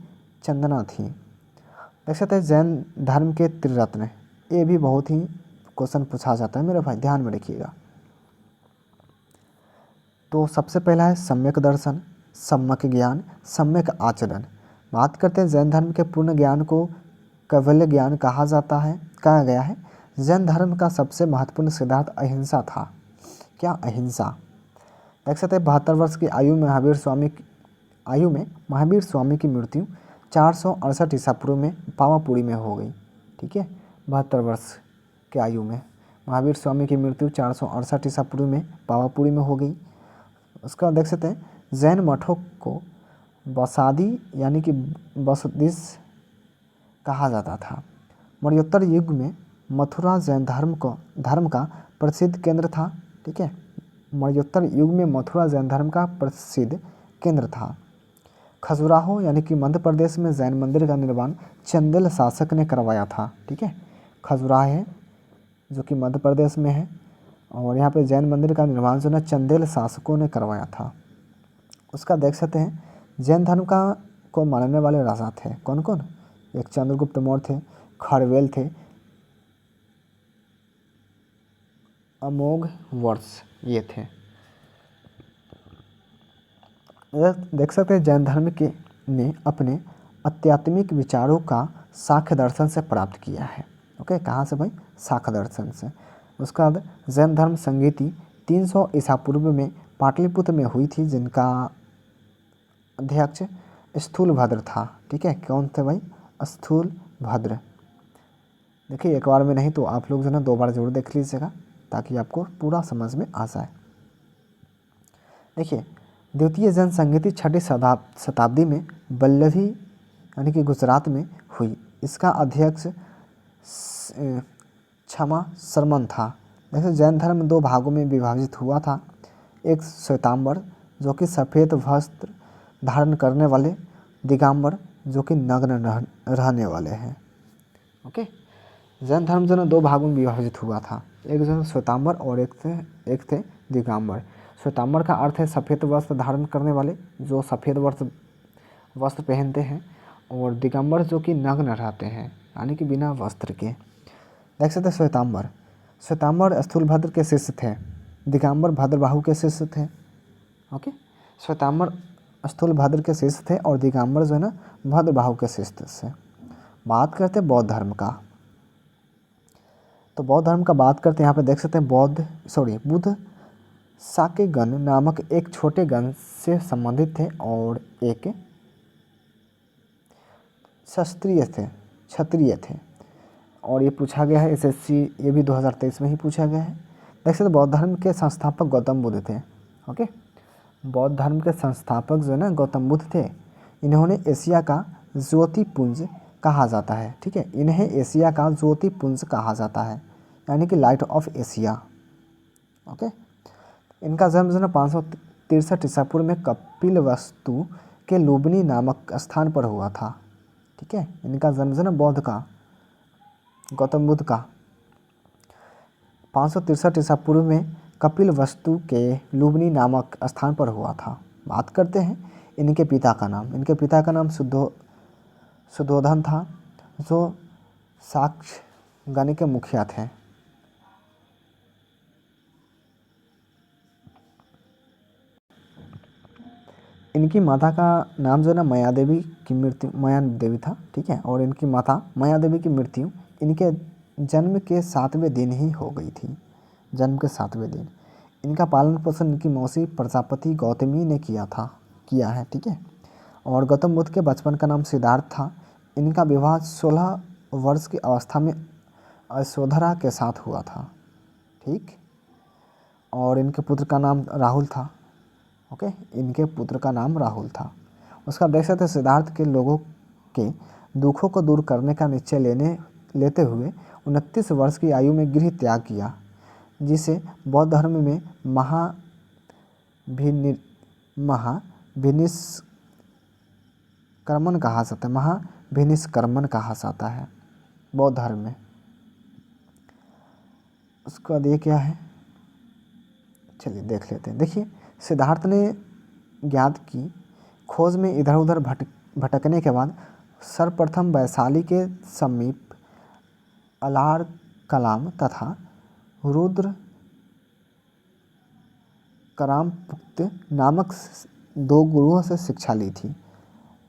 चंदना थी। देख सकते हैं जैन धर्म के त्रिरत्न, ये भी बहुत ही क्वेश्चन पूछा जाता है मेरे भाई, ध्यान में रखिएगा। तो सबसे पहला है सम्यक दर्शन, सम्यक ज्ञान, सम्यक आचरण। बात करते हैं जैन धर्म के पूर्ण ज्ञान को कैवल्य ज्ञान कहा गया है। जैन धर्म का सबसे महत्वपूर्ण सिद्धांत अहिंसा था। क्या? अहिंसा। देख सकते हैं 72 वर्ष की आयु में महावीर स्वामी की मृत्यु 468 ईसा पूर्व में पावापुरी में हो गई। ठीक है, 72 वर्ष की आयु में महावीर स्वामी की मृत्यु 468 ईसा पूर्व में पावापुरी में हो गई। उसका देख सकते हैं जैन मठों को बसादी यानी कि बसदिश कहा जाता था। मौर्योत्तर युग में मथुरा जैन धर्म का प्रसिद्ध केंद्र था। ठीक है, मौर्योत्तर युग में मथुरा जैन धर्म का प्रसिद्ध केंद्र था। खजुराहो यानी कि मध्य प्रदेश में जैन मंदिर का निर्माण चंदेल शासक ने करवाया था। ठीक है, खजुराहो है जो कि मध्य प्रदेश में है और यहाँ पे जैन मंदिर का निर्माण जो है चंदेल शासकों ने करवाया था। उसका देख सकते हैं जैन धर्म को मानने वाले राजा थे कौन कौन? एक चंद्रगुप्त मौर्य थे, खरवेल थे, अमोघ वर्ष ये थे। देख सकते हैं जैन धर्म ने अपने आध्यात्मिक विचारों का सांख्य दर्शन से प्राप्त किया है। ओके, कहाँ से भाई? सांख्य दर्शन से। उसका बाद जैन धर्म संगीति 300 ईसा पूर्व में पाटलिपुत्र में हुई थी, जिनका अध्यक्ष स्थूलभद्र था। ठीक है, कौन थे भाई? स्थूलभद्र। देखिए एक बार में नहीं तो आप लोग जो है ना 2 बार जरूर देख लीजिएगा ताकि आपको पूरा समझ में आ जाए। देखिए द्वितीय जैन संगीति 6वीं शताब्दी में वल्लभी यानी कि गुजरात में हुई। इसका अध्यक्ष क्षमा शर्मन था। जैसे जैन धर्म 2 भागों में विभाजित हुआ था। एक श्वेतांबर जो कि सफ़ेद वस्त्र धारण करने वाले, दिगंबर जो कि नग्न रहने वाले हैं। ओके, जैन धर्म जो है 2 भागों में विभाजित हुआ था। एक जो है श्वेतांबर और एक थे दिगंबर। श्वेतांबर का अर्थ है सफ़ेद वस्त्र धारण करने वाले, जो सफ़ेद वस्त्र पहनते हैं, और दिगंबर जो कि नग्न रहते हैं यानी कि बिना वस्त्र के। देख सकते श्वेतांबर स्थूलभद्र के शिष्य थे, दिगंबर भद्रबाहु के शिष्य थे। ओके, श्वेतांबर स्थूलभद्र के शिष्य थे और दिगंबर जो है ना भद्रबाहु के शिष्य थे। बात करते हैं बौद्ध धर्म का। तो बौद्ध धर्म का बात करते हैं, यहाँ पे देख सकते हैं बुद्ध साकेगण नामक एक छोटे गण से संबंधित थे और एक क्षत्रिय थे। और ये पूछा गया है SSC, ये भी 2023 में ही पूछा गया है। देख सकते बौद्ध धर्म के संस्थापक गौतम बुद्ध थे। ओके, बौद्ध धर्म के संस्थापक जो है ना गौतम बुद्ध थे। इन्होंने एशिया का ज्योतिपुंज कहा जाता है। ठीक है, इन्हें एशिया का ज्योतिपुंज कहा जाता है यानी कि लाइट ऑफ एशिया। ओके, इनका जन्म जो है 563 ईसा पूर्व में कपिलवस्तु के लुम्बिनी नामक स्थान पर हुआ था। ठीक है, इनका जन्म जो है बौद्ध का, गौतम बुद्ध का 563 ईसा पूर्व में कपिलवस्तु के लुम्बिनी नामक स्थान पर हुआ था। बात करते हैं इनके पिता का नाम। इनके पिता का नाम शुद्धोधन था, जो साक्य गण के मुखिया थे। इनकी माता का नाम जो है ना माया देवी की मृत्यु, माया देवी था। ठीक है, और इनकी माता माया देवी की मृत्यु इनके जन्म के 7वें दिन ही हो गई थी। जन्म के 7वें दिन। इनका पालन पोषण इनकी मौसी प्रजापति गौतमी ने किया है। ठीक है, और गौतम बुद्ध के बचपन का नाम सिद्धार्थ था। इनका विवाह 16 वर्ष की अवस्था में यशोधरा के साथ हुआ था। ठीक, और इनके पुत्र का नाम राहुल था। ओके, इनके पुत्र का नाम राहुल था। उसका देख सकते सिद्धार्थ के लोगों के दुखों को दूर करने का निश्चय लेते हुए 29 वर्ष की आयु में गृह त्याग किया, जिसे बौद्ध धर्म में महाभिनिष्कर्मण कहा जाता है बौद्ध धर्म में। उसका बाद ये क्या है, चलिए देख लेते हैं। देखिए, सिद्धार्थ ने ज्ञात की खोज में इधर उधर भटकने के बाद सर्वप्रथम वैशाली के समीप अलार कलाम तथा रुद्र करामपुक्त नामक 2 गुरुओं से शिक्षा ली थी।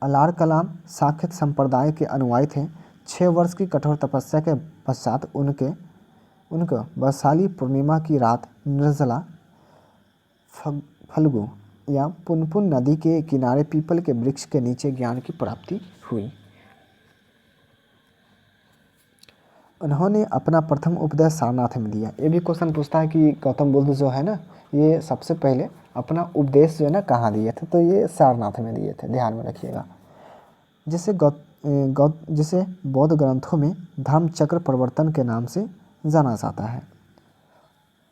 अलार कलाम साख्य संप्रदाय के अनुयायी थे। 6 वर्ष की कठोर तपस्या के पश्चात उनको वैशाली पूर्णिमा की रात निर्जला फल्गु या पुनपुन नदी के किनारे पीपल के वृक्ष के नीचे ज्ञान की प्राप्ति हुई। उन्होंने अपना प्रथम उपदेश सारनाथ में दिया। ये भी क्वेश्चन पूछता है कि गौतम बुद्ध जो है ना, ये सबसे पहले अपना उपदेश जो है ना कहाँ दिए थे, तो ये सारनाथ में दिए थे, ध्यान में रखिएगा। जिसे बौद्ध ग्रंथों में धर्मचक्र प्रवर्तन के नाम से जाना जाता है।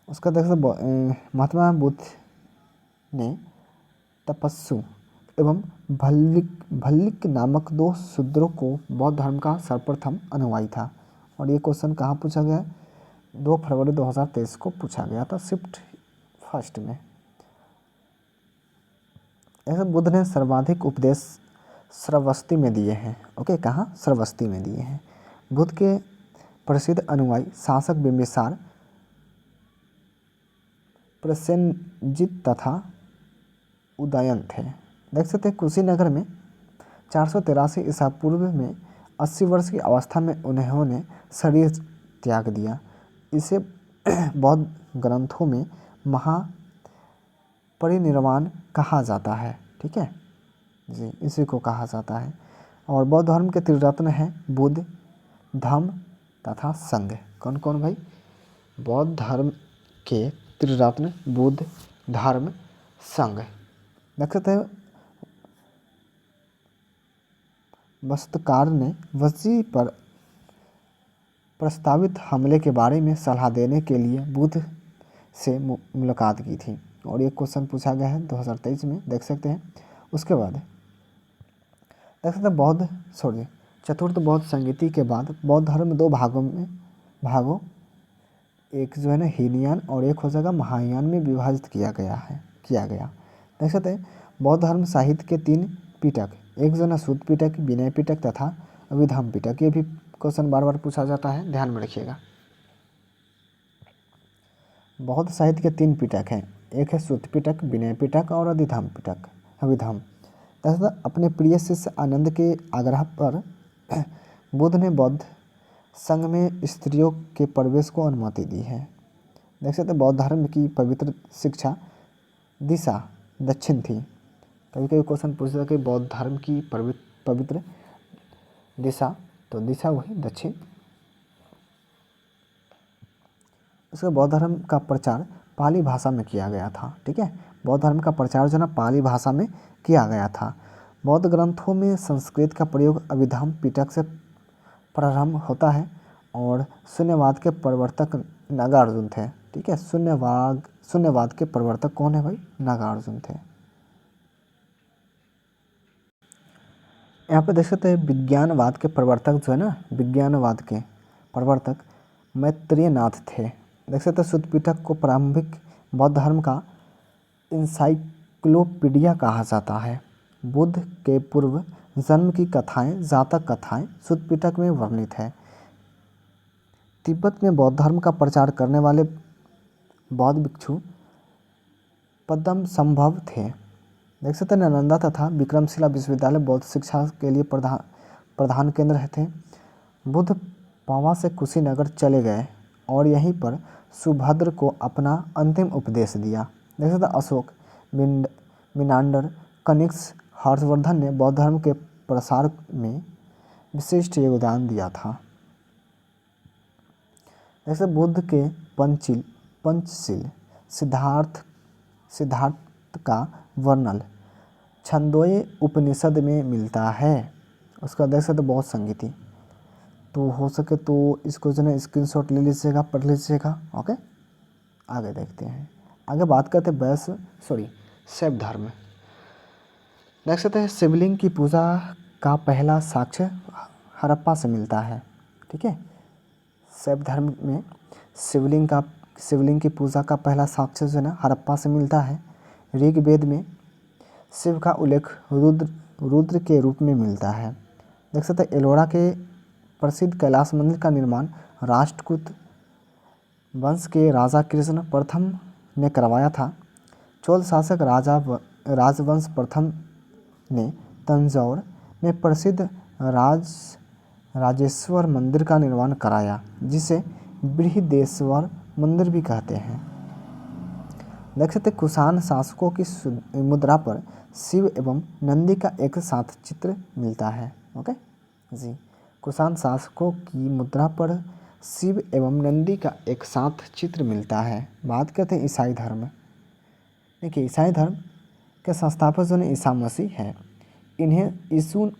उसका देख महात्मा बुद्ध ने तपस्सु एवं भल्लिक नामक 2 शूद्रों को बौद्ध धर्म का सर्वप्रथम अनुयायी था। और ये क्वेश्चन कहाँ पूछा गया, 2 फरवरी 2023 को पूछा गया था, शिफ्ट फर्स्ट में। ऐसे बुद्ध ने सर्वाधिक उपदेश श्रावस्ती में दिए हैं। ओके, कहाँ, श्रावस्ती में दिए हैं। बुद्ध के प्रसिद्ध अनुयायी शासक बिंबिसार, प्रसेनजित तथा उदयन थे। देख सकते हैं कुशीनगर में 483 ईसा पूर्व में 80 वर्ष की अवस्था में उन्होंने शरीर त्याग दिया। इसे बौद्ध ग्रंथों में महापरिनिर्वाण कहा जाता है। ठीक है जी, इसी को कहा जाता है। और बौद्ध धर्म के त्रिरत्न हैं बुद्ध, धम्म तथा संघ। कौन कौन भाई, बौद्ध धर्म के त्रिरत्न बुद्ध, धर्म, संघ। देख सकते हैं वास्तुकार ने वज्जी पर प्रस्तावित हमले के बारे में सलाह देने के लिए बुद्ध से मुलाकात की थी। और ये क्वेश्चन पूछा गया है 2023 में, देख सकते हैं। उसके बाद देख सकते हैं चतुर्थ बौद्ध संगीति के बाद बौद्ध धर्म 2 भागों एक जो है ना हीनयान और एक हो जाएगा महायान में विभाजित किया गया। देख सकते हैं बौद्ध धर्म साहित्य के 3 पिटक, एक जो है ना सूत पिटक, विनय पिटक तथा अभिधम्म पिटक। ये भी क्वेश्चन बार बार पूछा जाता है, ध्यान में रखिएगा। बौद्ध साहित्य के 3 पिटक हैं, एक है सूत पिटक, विनय पिटक और अभिधम्म। तथा अपने प्रिय शिष्य आनंद के आग्रह पर बुद्ध ने बौद्ध संघ में स्त्रियों के प्रवेश को अनुमति दी है। देख सकते बौद्ध धर्म की पवित्र शिक्षा दिशा दक्षिण थी। कभी कभी क्वेश्चन पूछता है कि बौद्ध धर्म की पवित्र दिशा, तो दिशा वही दक्षिण। उसके बौद्ध धर्म का प्रचार पाली भाषा में किया गया था। ठीक है, बौद्ध धर्म का प्रचार जो है ना पाली भाषा में किया गया था। बौद्ध ग्रंथों में संस्कृत का प्रयोग अभिधम्म पिटक से प्रारंभ होता है और शून्यवाद के प्रवर्तक नागार्जुन थे। ठीक है, शून्यवाद के प्रवर्तक कौन है भाई? नागार्जुन थे। यहाँ पे देख सकते हैं विज्ञानवाद के प्रवर्तक जो है ना, विज्ञानवाद के प्रवर्तक मैत्रेयनाथ थे। देख सकते हैं शुद्ध पिटक को प्रारंभिक बौद्ध धर्म का इंसाइक्लोपीडिया कहा जाता है। बुद्ध के पूर्व जन्म की कथाएं, जातक कथाएं शुद्ध पिटक में वर्णित है। तिब्बत में बौद्ध धर्म का प्रचार करने वाले बौद्ध भिक्षु पद्म संभव थे। देख सकते हैं नालंदा तथा विक्रमशिला विश्वविद्यालय बौद्ध शिक्षा के लिए प्रधान केंद्र थे। बुद्ध पावा से कुशीनगर चले गए और यहीं पर सुभद्र को अपना अंतिम उपदेश दिया। देख सकते अशोक, मिनांडर, कनिष्क, हर्षवर्धन ने बौद्ध धर्म के प्रसार में विशिष्ट योगदान दिया था। जैसे बुद्ध के पंचशील सिद्धार्थ का वर्णन छंदोय उपनिषद में मिलता है। उसका देख सकते बहुत संगीति, तो हो सके तो इसको जो है स्क्रीनशॉट ले लीजिएगा, पढ़ लीजिएगा। ओके, आगे देखते हैं। आगे बात करते हैं शैव धर्म। देख सकते हैं शिवलिंग की पूजा का पहला साक्ष्य हड़प्पा से मिलता है। ठीक है, शैव धर्म में शिवलिंग की पूजा का पहला साक्ष्य जो है ना हड़प्पा से मिलता है। ऋग्वेद में शिव का उल्लेख रुद्र के रूप में मिलता है। देख सकते हैं एलोरा के प्रसिद्ध कैलाश मंदिर का निर्माण राष्ट्रकूट वंश के राजा कृष्ण प्रथम ने करवाया था। चोल शासक राजवंश प्रथम ने तंजौर में प्रसिद्ध राजेश्वर मंदिर का निर्माण कराया, जिसे बृहदेश्वर मंदिर भी कहते हैं। देख सकते कुषाण शासकों की मुद्रा पर शिव एवं नंदी का एक साथ चित्र मिलता है। ओके जी, कुषाण शासकों की मुद्रा पर शिव एवं नंदी का एक साथ चित्र मिलता है। बात करते हैं ईसाई धर्म। देखिए ईसाई धर्म के संस्थापक जो है ईसा मसीह है। इन्हें यीशु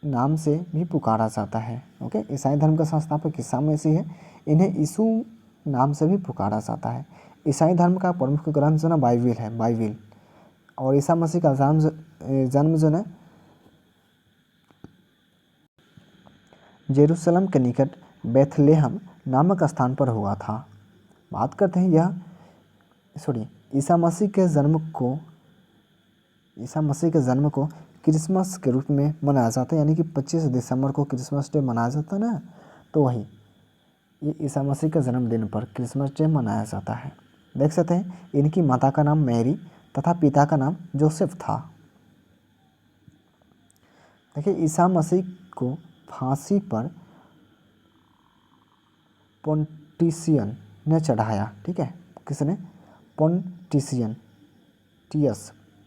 नाम से भी पुकारा जाता है। ओके, ईसाई धर्म का संस्थापक ईसा मसीह है, इन्हें यीशु नाम से भी पुकारा जाता है। ईसाई धर्म का प्रमुख ग्रंथ जो है बाइबिल है, बाइबिल। और ईसा मसीह का जन्म जो है जेरूशलम के निकट बेथलेहम नामक स्थान पर हुआ था। बात करते हैं ईसा मसीह के जन्म को क्रिसमस के रूप में मनाया जाता है, यानी कि 25 दिसंबर को क्रिसमस डे मनाया जाता है ना, तो वही ये ईसा मसीह के जन्मदिन पर क्रिसमस डे मनाया जाता है। देख सकते हैं इनकी माता का नाम मैरी तथा पिता का नाम जोसेफ था। देखिए ईसा मसीह को फांसी पर पोंटिसियन ने चढ़ाया। ठीक है, किसने?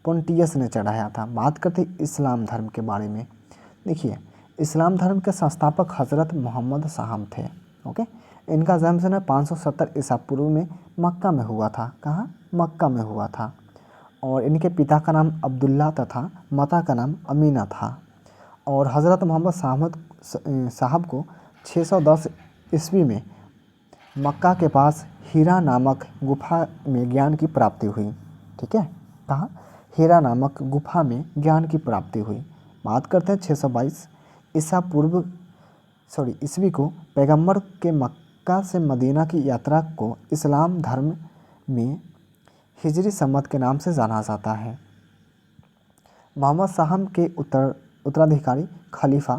पोंटियस ने चढ़ाया था। बात करते इस्लाम धर्म के बारे में। देखिए इस्लाम धर्म के संस्थापक हज़रत मोहम्मद साहब थे। ओके, इनका जन्म जो है 570 ईसा पूर्व में मक्का में हुआ था। कहाँ? मक्का में हुआ था। और इनके पिता का नाम अब्दुल्ला तथा माता का नाम अमीना था। और हज़रत मोहम्मद साहब को 610 ईस्वी में मक्का के पास हीरा नामक गुफा में ज्ञान की प्राप्ति हुई। ठीक है, कहाँ? हीरा नामक गुफा में ज्ञान की प्राप्ति हुई। बात करते हैं 622 ईस्वी को पैगंबर के मक्का से मदीना की यात्रा को इस्लाम धर्म में हिजरी सम्मत के नाम से जाना जाता है। मोहम्मद साहब के उत्तराधिकारी खलीफा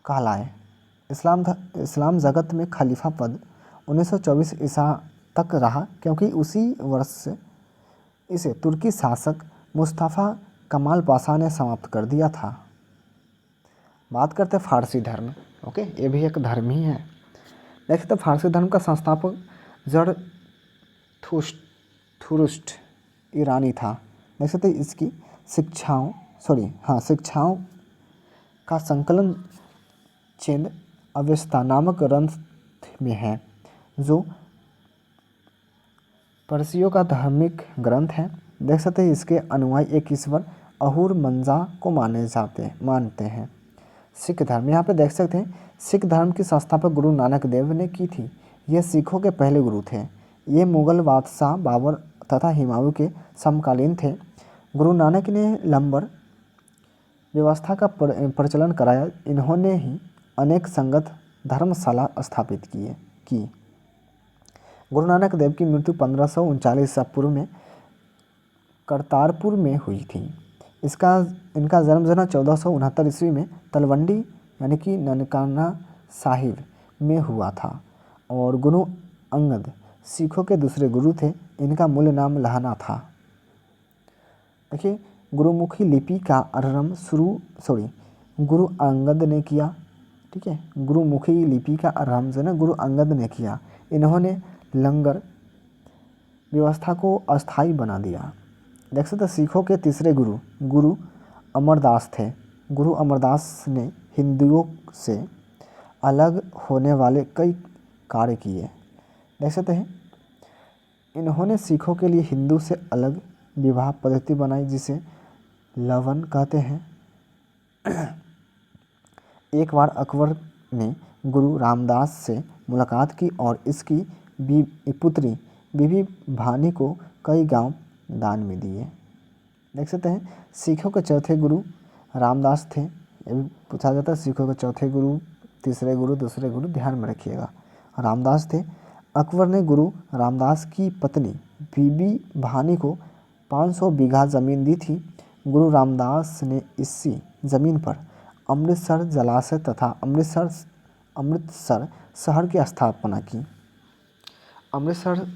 कहलाए। इस्लाम जगत में खलीफा पद 1924 ईसा तक रहा, क्योंकि उसी वर्ष से इसे तुर्की शासक मुस्तफ़ा कमाल पाशा ने समाप्त कर दिया था। बात करते हैं फारसी धर्म। ओके, ये भी एक धर्म ही है। देख सकते फारसी धर्म का संस्थापक ज़रथुष्ट्र ईरानी था। देख सकते इसकी शिक्षाओं का संकलन चेंद अवेस्ता नामक ग्रंथ में है, जो पर्सियों का धार्मिक ग्रंथ है। देख सकते हैं इसके अनुयायी एक ईश्वर अहूर मंजा को मानते हैं। सिख धर्म, यहाँ पे देख सकते हैं सिख धर्म की संस्थापक गुरु नानक देव ने की थी। ये सिखों के पहले गुरु थे। ये मुग़ल बादशाह बाबर तथा हुमायूं के समकालीन थे। गुरु नानक ने लंगर व्यवस्था का प्रचलन कराया। इन्होंने ही अनेक संगत धर्मशाला स्थापित की। गुरु नानक देव की मृत्यु 1539 ईसा पूर्व में करतारपुर में हुई थी। इनका जन्म जो है 1469 ईस्वी में तलवंडी यानी कि ननकाना साहिब में हुआ था। और गुरु अंगद सिखों के दूसरे गुरु थे। इनका मूल नाम लहना था। देखिए, गुरुमुखी लिपि का आरंभ गुरु अंगद ने किया। ठीक है, गुरुमुखी लिपि का आरंभ जो है गुरु अंगद ने किया। इन्होंने लंगर व्यवस्था को अस्थायी बना दिया। देख सकते सिखों के तीसरे गुरु अमरदास थे। गुरु अमरदास ने हिंदुओं से अलग होने वाले कई कार्य किए। देख सकते हैं, इन्होंने सिखों के लिए हिंदू से अलग विवाह पद्धति बनाई जिसे लवन कहते हैं। एक बार अकबर ने गुरु रामदास से मुलाकात की और इसकी पुत्री बीबी भानी को कई गांव दान में दिए। देख सकते हैं, सिखों के चौथे गुरु रामदास थे। ये भी पूछा जाता है, सिखों के चौथे गुरु, तीसरे गुरु, दूसरे गुरु, ध्यान में रखिएगा, रामदास थे। अकबर ने गुरु रामदास की पत्नी बीबी भानी को 500 बीघा ज़मीन दी थी। गुरु रामदास ने इसी ज़मीन पर अमृतसर जलाशय तथा अमृतसर शहर की स्थापना की। अमृतसर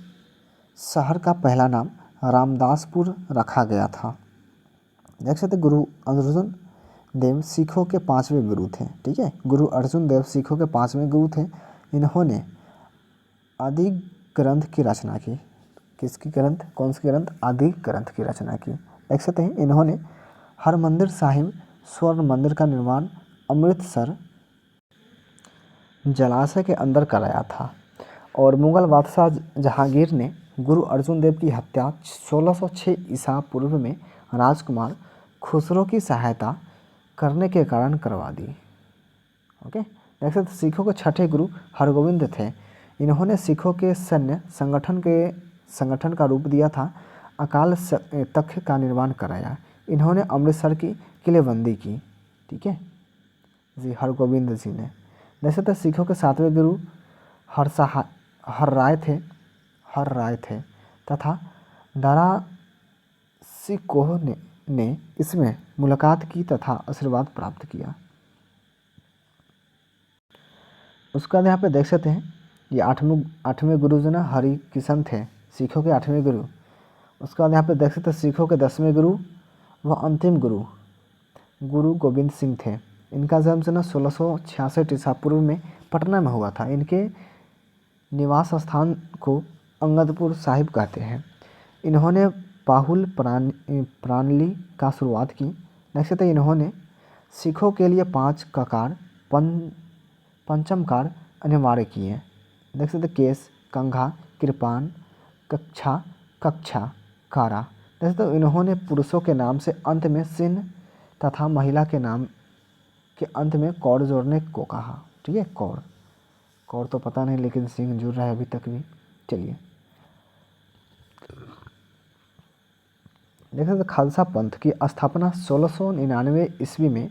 शहर का पहला नाम रामदासपुर रखा गया था। देख सकते गुरु अर्जुन देव सिखों के 5वें गुरु थे। ठीक है, गुरु अर्जुन देव सिखों के 5वें गुरु थे। इन्होंने आदि ग्रंथ की रचना की। किसकी ग्रंथ? कौन सी ग्रंथ? आदि ग्रंथ की रचना की। देख सकते हैं, इन्होंने हरमंदिर साहिब स्वर्ण मंदिर का निर्माण अमृतसर जलाशय के अंदर कराया था। और मुग़ल बादशाह जहांगीर ने गुरु अर्जुन देव की हत्या 1606 ईसा पूर्व में राजकुमार खुसरो की सहायता करने के कारण करवा दी। ओके, देख सकते सिखों के छठे गुरु हरगोविंद थे। इन्होंने सिखों के सैन्य संगठन का रूप दिया था। अकाल तख्त का निर्माण कराया। इन्होंने अमृतसर की किलेबंदी की। ठीक है जी, हरगोविंद जी ने। देख सकते सिखों के 7वें गुरु हर राय थे तथा दारा सिकोह ने इसमें मुलाकात की तथा आशीर्वाद प्राप्त किया। उसके बाद यहाँ पे देख सकते हैं, ये आठवें गुरु जो ना हरि किशन थे, सिखों के 8वें गुरु। उसके बाद यहाँ पे देख सकते हैं सिखों के 10वें गुरु व अंतिम गुरु गोविंद सिंह थे। इनका जन्म जो ना 1666 ईसा पूर्व में पटना में हुआ था। इनके निवास स्थान को अंगदपुर साहिब कहते हैं। इन्होंने बाहुल प्रणाली का शुरुआत की। देख सकते इन्होंने सिखों के लिए 5 ककार पंचम कार अनिवार्य किए। देख सकते केस, कंघा, कृपान, कक्षा, कारा। देख सकते इन्होंने पुरुषों के नाम से अंत में सिंह तथा महिला के नाम के अंत में कौर जोड़ने को कहा। ठीक है, कौर तो पता नहीं, लेकिन सिंह जुड़ रहा है अभी तक भी। चलिए, देख सकते खालसा पंथ की स्थापना 1699 ईस्वी में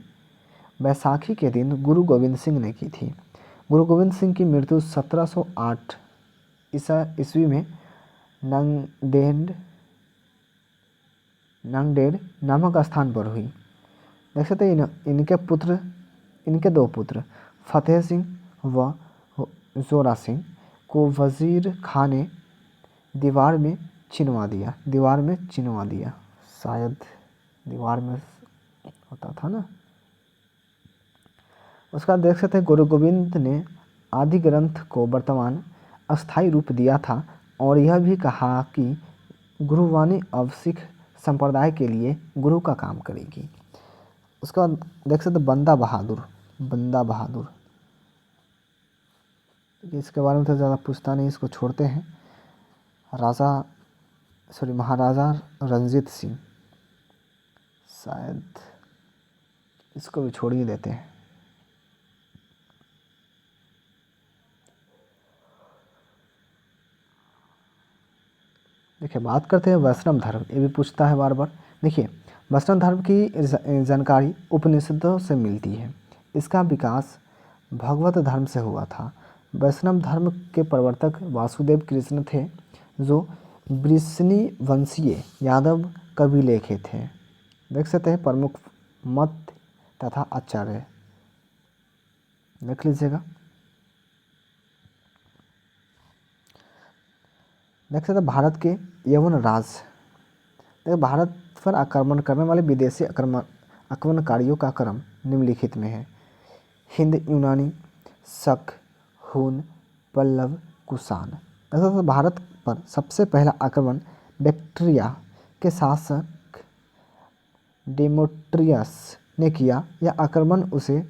बैसाखी के दिन गुरु गोविंद सिंह ने की थी। गुरु गोविंद सिंह की मृत्यु 1708 ईस्वी में नांदेड़ नामक स्थान पर हुई। देख सकते इनके 2 पुत्र फतेह सिंह व जोरा सिंह को वजीर खां ने दीवार में चिनवा दिया। शायद दीवार में होता था ना। उसका देख सकते हैं गुरु गोविंद ने आदि ग्रंथ को वर्तमान अस्थायी रूप दिया था और यह भी कहा कि गुरुवाणी अब सिख संप्रदाय के लिए गुरु का काम करेगी। उसका देख सकते बंदा बहादुर, इसके बारे में तो ज़्यादा पूछता नहीं, इसको छोड़ते हैं। महाराजा रंजीत सिंह, शायद इसको भी छोड़ ही देते हैं। देखिए बात करते हैं वैष्णव धर्म, ये भी पूछता है बार बार। देखिए वैष्णव धर्म की जानकारी उपनिषदों से मिलती है। इसका विकास भगवत धर्म से हुआ था। वैष्णव धर्म के प्रवर्तक वासुदेव कृष्ण थे, जो वृष्णि वंशीय यादव कबीले के थे। देख सकते हैं प्रमुख मत तथा आचार्य, देख लीजिएगा। देख सकते हैं भारत के यवन राज। देखिए भारत पर आक्रमण करने वाले विदेशी आक्रमणकारियों का क्रम निम्नलिखित में है: हिंद, यूनानी, शक, हुन, पल्लव, कुषाण। देख सकते हैं भारत पर सबसे पहला आक्रमण बैक्ट्रिया के शासक डेमेट्रियस ने किया। यह आक्रमण उसे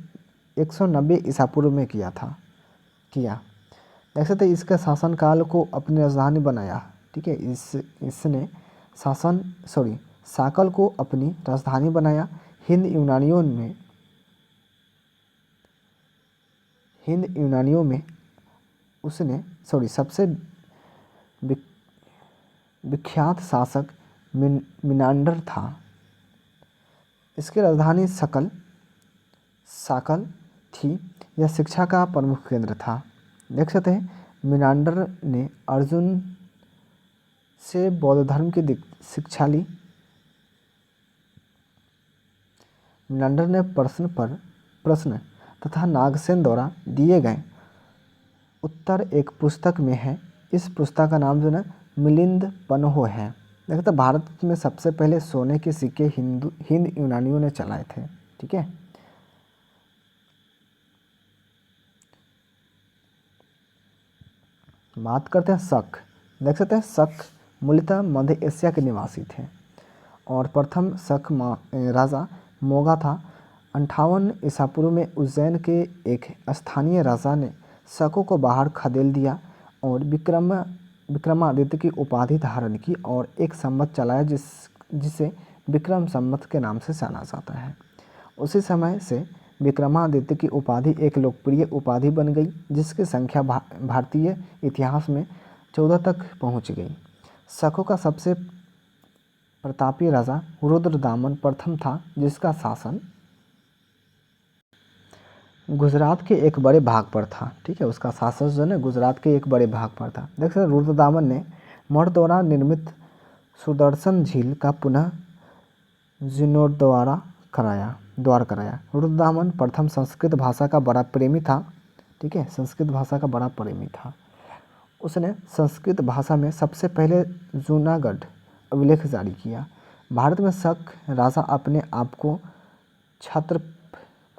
190 ईसा पूर्व में किया। देख सकते हैं इसके शासनकाल को अपनी राजधानी बनाया। ठीक है, इसने साकल को अपनी राजधानी बनाया। हिंद यूनानियों में उसने सबसे विख्यात शासक मिनांडर था। इसकी राजधानी साकल थी। यह शिक्षा का प्रमुख केंद्र था। देख सकते हैं मिनांडर ने अर्जुन से बौद्ध धर्म की शिक्षा ली। मिनांडर ने प्रश्न तथा नागसेन द्वारा दिए गए उत्तर एक पुस्तक में है। इस पुस्तक का नाम जो है मिलिंद पन्हो है। देखते हैं भारत में सबसे पहले सोने के सिक्के हिंद यूनानियों ने चलाए थे। ठीक है, बात करते हैं शक। देख सकते हैं शक मूलतः मध्य एशिया के निवासी थे और प्रथम शक राजा मोगा था। 58 ईसा पूर्व में उज्जैन के एक स्थानीय राजा ने शकों को बाहर खदेड़ दिया और विक्रमादित्य की उपाधि धारण की और एक संवत चलाया जिसे विक्रम संवत के नाम से जाना जाता है। उसी समय से विक्रमादित्य की उपाधि एक लोकप्रिय उपाधि बन गई, जिसकी संख्या भारतीय इतिहास में 14 तक पहुंच गई। शकों का सबसे प्रतापी राजा रुद्रदामन प्रथम था, जिसका शासन गुजरात के एक बड़े भाग पर था। ठीक है, उसका शासन जो है गुजरात के एक बड़े भाग पर था। देख सकते रुद्रदामन ने मौर्य द्वारा निर्मित सुदर्शन झील का पुनः जीर्णोद्धार कराया। रुद्रदामन प्रथम संस्कृत भाषा का बड़ा प्रेमी था। ठीक है, संस्कृत भाषा का बड़ा प्रेमी था। उसने संस्कृत भाषा में सबसे पहले जूनागढ़ अभिलेख जारी किया। भारत में शक राजा अपने आप को छत्र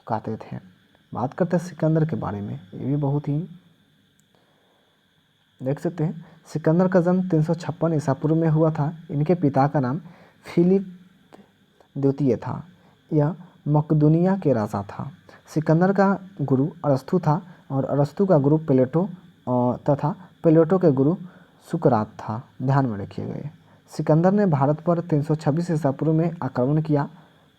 कहते थे। बात करते हैं सिकंदर के बारे में, ये भी बहुत ही देख सकते हैं। सिकंदर का जन्म 356 ईसा पूर्व में हुआ था। इनके पिता का नाम फिलिप द्वितीय था। यह मकदूनिया के राजा था। सिकंदर का गुरु अरस्तु था और अरस्तु का गुरु प्लेटो तथा प्लेटो के गुरु सुकरात था। ध्यान में रखिएगा। सिकंदर ने भारत पर 326 ईसा पूर्व में आक्रमण किया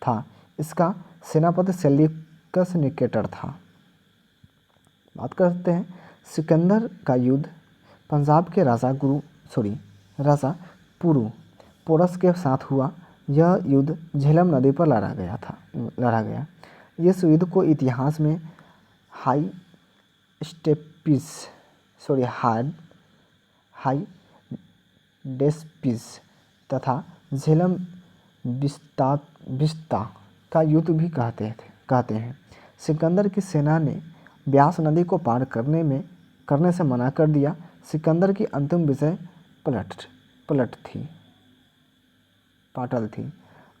था। इसका सेनापति सेल्यूकस निकेटर था। बात करते हैं सिकंदर का युद्ध पंजाब के राजा पोरस के साथ हुआ। यह युद्ध झेलम नदी पर लड़ा गया। इस युद्ध को इतिहास में हाई डेस्पिस तथा झेलम बिस्ता का युद्ध भी कहते हैं। सिकंदर की सेना ने ब्यास नदी को पार करने से मना कर दिया। सिकंदर की अंतिम विजय पाटल थी।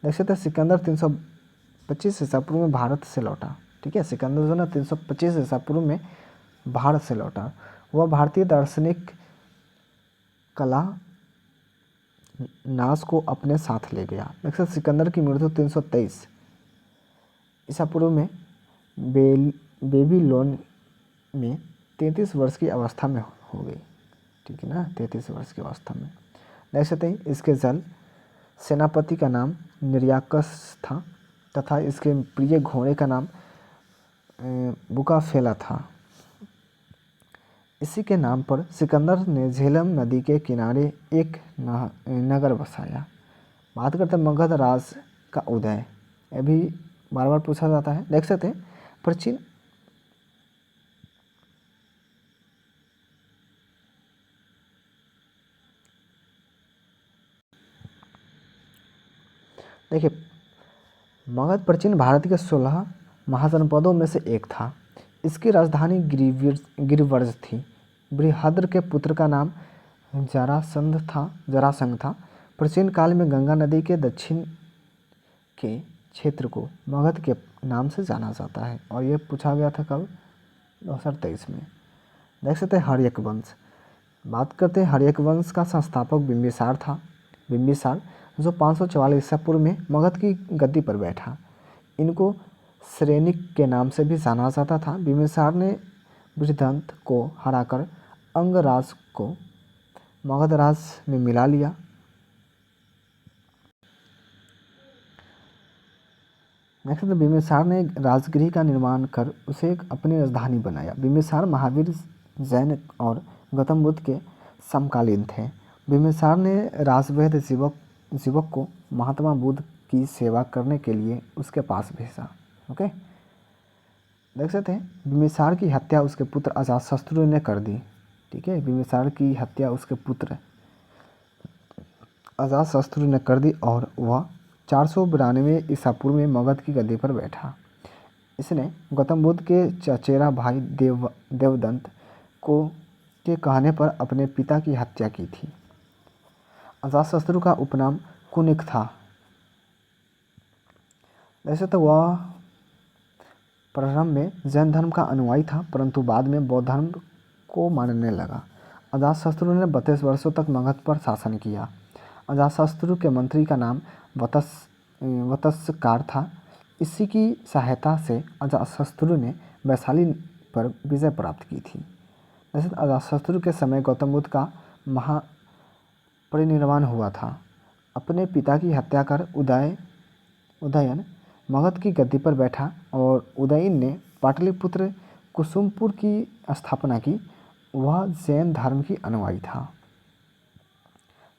देख सकते सिकंदर 325 ईसा पूर्व में भारत से लौटा। ठीक है, सिकंदर जो ना 325 ईसा पूर्व में भारत से लौटा। वह भारतीय दार्शनिक कला नाश को अपने साथ ले गया। देख सकते सिकंदर की मृत्यु 323 ईसा पूर्व में बेबीलोन में 33 वर्ष की अवस्था में हो गई। ठीक है ना, 33 वर्ष की अवस्था में। देख सकते हैं इसके जल सेनापति का नाम निर्याकस था तथा इसके प्रिय घोड़े का नाम बुकाफेला था। इसी के नाम पर सिकंदर ने झेलम नदी के किनारे एक नगर बसाया। बात करते हैं मगध राज का उदय। ये भी बार बार पूछा जाता है, देख सकते हैं। प्राचीन देखिए, मगध प्राचीन भारत के 16 महाजनपदों में से एक था। इसकी राजधानी गिरिवर्ज थी। बृहद्र के पुत्र का नाम जरासंध था। प्राचीन काल में गंगा नदी के दक्षिण के क्षेत्र को मगध के नाम से जाना जाता है, और ये पूछा गया था कब? 2023 में। देख सकते हैं हर्यक वंश। बात करते हैं हर्यक वंश का संस्थापक बिंबिसार था। बिंबिसार जो 544 ईसा पूर्व में मगध की गद्दी पर बैठा। इनको श्रेनिक के नाम से भी जाना जाता था। बिंबिसार ने बृहदंत को हराकर अंगराज को मगध राज में मिला लिया। नेक्स्ट, बिंबिसार ने राजगृह का निर्माण कर उसे एक अपनी राजधानी बनाया। बिंबिसार महावीर, जैन और गौतम बुद्ध के समकालीन थे। बिंबिसार ने राजवैद्य जीवक को महात्मा बुद्ध की सेवा करने के लिए उसके पास भेजा। ओके, देख सकते हैं। बिंबिसार की हत्या उसके पुत्र अजातशत्रु ने कर दी। ठीक है, बिंबिसार की हत्या उसके पुत्र अजातशत्रु ने कर दी और वह 492 ईसा पूर्व में मगध की गद्दी पर बैठा। इसने गौतम बुद्ध के चचेरा भाई देवदंत के कहने पर अपने पिता की हत्या की थी। अजातशत्रु का उपनाम कुनिक था। वैसे तो वह प्रारंभ में जैन धर्म का अनुयायी था, परंतु बाद में बौद्ध धर्म को मानने लगा। अजातशत्रु ने 32 वर्षों तक मगध पर शासन किया। अजातशत्रु के मंत्री का नाम वत्सकार था। इसी की सहायता से अजातशत्रु ने वैशाली पर विजय प्राप्त की थी। वैसे अजातशत्रु के समय गौतम बुद्ध का महापरिनिर्वाण हुआ था। अपने पिता की हत्या कर उदयन मगध की गद्दी पर बैठा और उदयन ने पाटलिपुत्र कुसुमपुर की स्थापना की। वह जैन धर्म की अनुयायी था।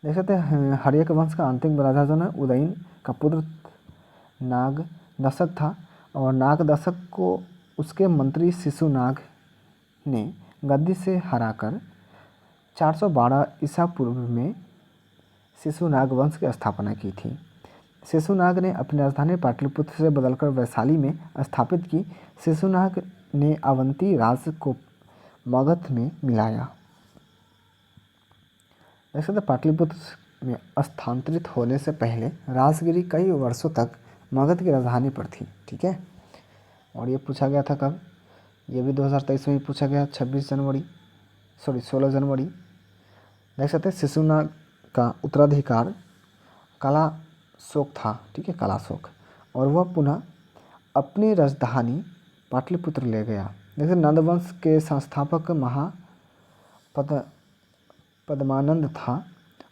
देख सकते हैं हर्यक वंश का अंतिम राजा जो है उदयन का पुत्र नागदशक था, और नागदशक को उसके मंत्री शिशुनाग ने गद्दी से हराकर 412 ईसा पूर्व में शिशुनाग वंश की स्थापना की थी। शिशुनाग ने अपनी राजधानी पाटलिपुत्र से बदलकर वैशाली में स्थापित की। शिशुनाग ने अवंती राज्य को मगध में मिलाया। वैसे पाटलिपुत्र में स्थानांतरित होने से पहले राजगिरी कई वर्षों तक मगध की राजधानी पर थी। ठीक है, और ये पूछा गया था कब? ये भी 2023 में ही पूछा गया, 16 जनवरी। देख सकते हैं शिशुनाग का उत्तराधिकार कालाशोक था। ठीक है, कालाशोक, और वह पुनः अपनी राजधानी पाटलिपुत्र ले गया। जैसे नंदवंश के संस्थापक पद्मानंद था,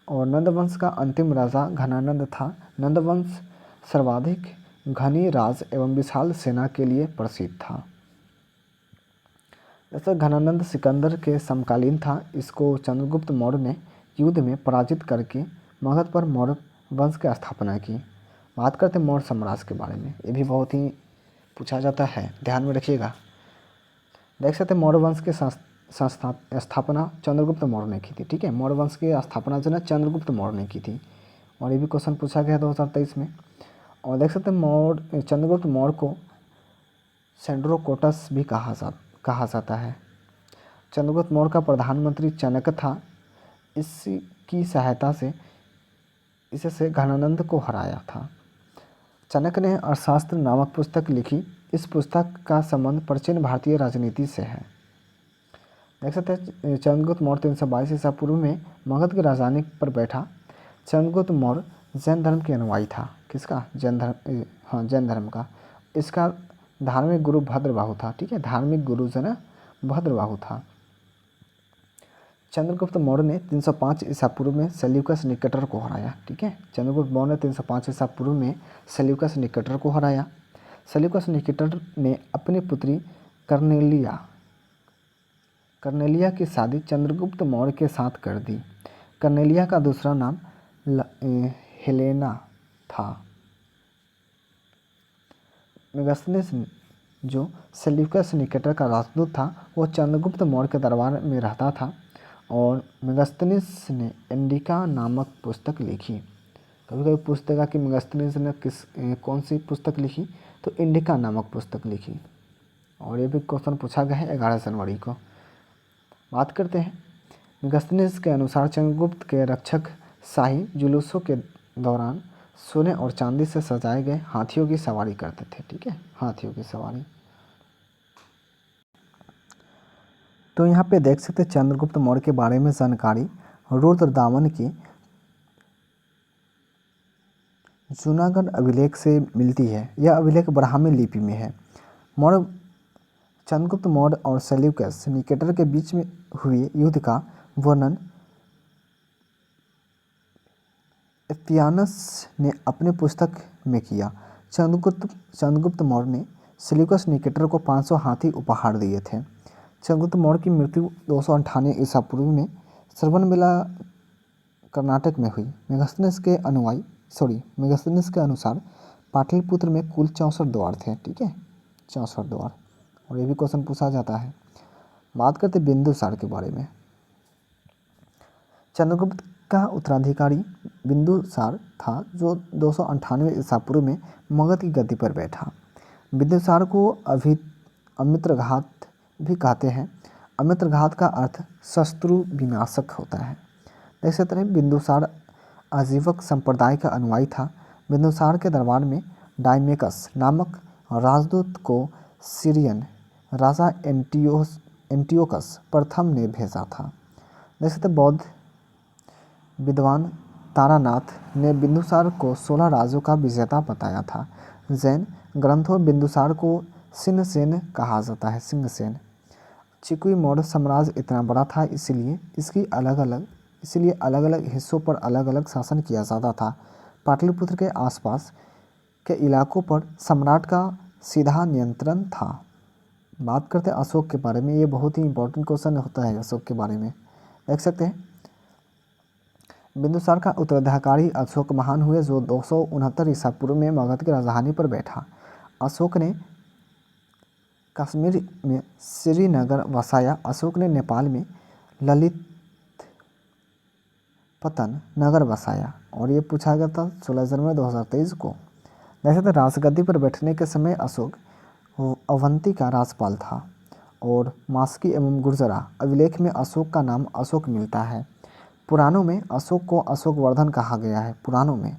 और नंदवंश का अंतिम राजा घनानंद था। नंदवंश सर्वाधिक घनी राज एवं विशाल सेना के लिए प्रसिद्ध था। जैसे घनानंद सिकंदर के समकालीन था। इसको चंद्रगुप्त मौर्य ने युद्ध में पराजित करके मगध पर मौर्य वंश की स्थापना की। बात करते हैं मौर्य साम्राज्य के बारे में। ये भी बहुत ही पूछा जाता है, ध्यान में रखिएगा। देख सकते हैं मौर्य वंश के स्थापना चंद्रगुप्त मौर्य ने की थी। ठीक है, मौर्य वंश की स्थापना जो है चंद्रगुप्त मौर्य ने की थी, और ये भी क्वेश्चन पूछा गया 2023 में। और देख सकते हैं चंद्रगुप्त मौर्य को सेंड्रोकोटस भी कहा जाता है। चंद्रगुप्त मौर्य का प्रधानमंत्री चाणक्य था। इसकी सहायता से इससे घनानंद को हराया था। चाणक्य ने अर्थशास्त्र नामक पुस्तक लिखी। इस पुस्तक का संबंध प्राचीन भारतीय राजनीति से है। देख सकते हैं चंद्रगुप्त मौर्य 322 ईसा पूर्व में मगध की राजधानी पर बैठा। चंद्रगुप्त मौर्य जैन धर्म के अनुयायी था। किसका? जैन धर्म का। इसका धार्मिक गुरु भद्रबाहु था। ठीक है, धार्मिक गुरु जो है भद्रबाहु था। चंद्रगुप्त मौर्य ने 305 ईसा पूर्व में सेल्यूकस निकेटर को हराया। ठीक है, चंद्रगुप्त मौर्य ने 305 ईसा पूर्व में सेल्यूकस निकेटर को हराया। सेल्यूकस निकेटर ने अपनी पुत्री कर्नेलिया कर्नेलिया की शादी चंद्रगुप्त मौर्य के साथ कर दी। कर्नेलिया का दूसरा नाम हेलेना था। मेगास्थनीज जो सेल्यूकस निकेटर का राजदूत था वो चंद्रगुप्त मौर्य के दरबार में रहता था और मेगास्थनीज ने इंडिका नामक पुस्तक लिखी। कभी कभी पूछतेगा कि मेगास्थनीज ने कौन सी पुस्तक लिखी, तो इंडिका नामक पुस्तक लिखी और ये भी क्वेश्चन पूछा गया है 11 जनवरी को। बात करते हैं मेगास्थनीज के अनुसार चंद्रगुप्त के रक्षक शाही जुलूसों के दौरान सोने और चांदी से सजाए गए हाथियों की सवारी करते थे। ठीक है, हाथियों की सवारी। तो यहाँ पे देख सकते चंद्रगुप्त मौर्य के बारे में जानकारी रुद्रदामन की जूनागढ़ अभिलेख से मिलती है। यह अभिलेख ब्राह्मी लिपि में है। चंद्रगुप्त मौर्य और सेल्यूकस निकेटर के बीच में हुए युद्ध का वर्णन एफियानस ने अपने पुस्तक में किया। चंद्रगुप्त मौर्य ने सेल्यूकस निकेटर को 500 हाथी उपहार दिए थे। चंद्रगुप्त मौर्य की मृत्यु 298 ईसा पूर्व में श्रवणबेला कर्नाटक में हुई। मेगास्थनीज के अनुसार पाटलिपुत्र में कुल 64 द्वार थे। ठीक है, 64 द्वार। और ये भी क्वेश्चन पूछा जाता है। बात करते बिंदुसार के बारे में। चंद्रगुप्त का उत्तराधिकारी बिंदुसार था जो 298 ईसा पूर्व में मगध की गद्दी पर बैठा। बिंदुसार को अमित्रघात भी कहते हैं। अमित्रघात का अर्थ शत्रु विनाशक होता है। देख सकते हैं बिंदुसार आजीवक संप्रदाय का अनुयायी था। बिंदुसार के दरबार में डायमेकस नामक राजदूत को सीरियन राजा एंटियोकस प्रथम ने भेजा था। देख सकते बौद्ध विद्वान तारानाथ ने बिंदुसार को 16 राज्यों का विजेता बताया था। जैन ग्रंथों में बिंदुसार को सिंहसेन कहा जाता है। सिंहसेन। चिकुई मौर्य साम्राज्य इतना बड़ा था इसलिए अलग अलग हिस्सों पर अलग अलग शासन किया जाता था। पाटलिपुत्र के आसपास के इलाकों पर सम्राट का सीधा नियंत्रण था। बात करते हैं अशोक के बारे में। ये बहुत ही इंपॉर्टेंट क्वेश्चन होता है अशोक के बारे में। देख सकते हैं बिंदुसार का उत्तराधिकारी अशोक महान हुए जो 269 ईसा पूर्व में मगध की राजधानी पर बैठा। अशोक ने कश्मीर में श्रीनगर वसाया। अशोक ने नेपाल में ललितपतन नगर बसाया और ये पूछा गया था 16 जनवरी 2023 को। वैसे तो राजगद्दी पर बैठने के समय अशोक अवंती का राजपाल था और मास्की एवं गुर्जरा अभिलेख में अशोक का नाम अशोक मिलता है। पुराणों में अशोक को अशोकवर्धन कहा गया है। पुराणों में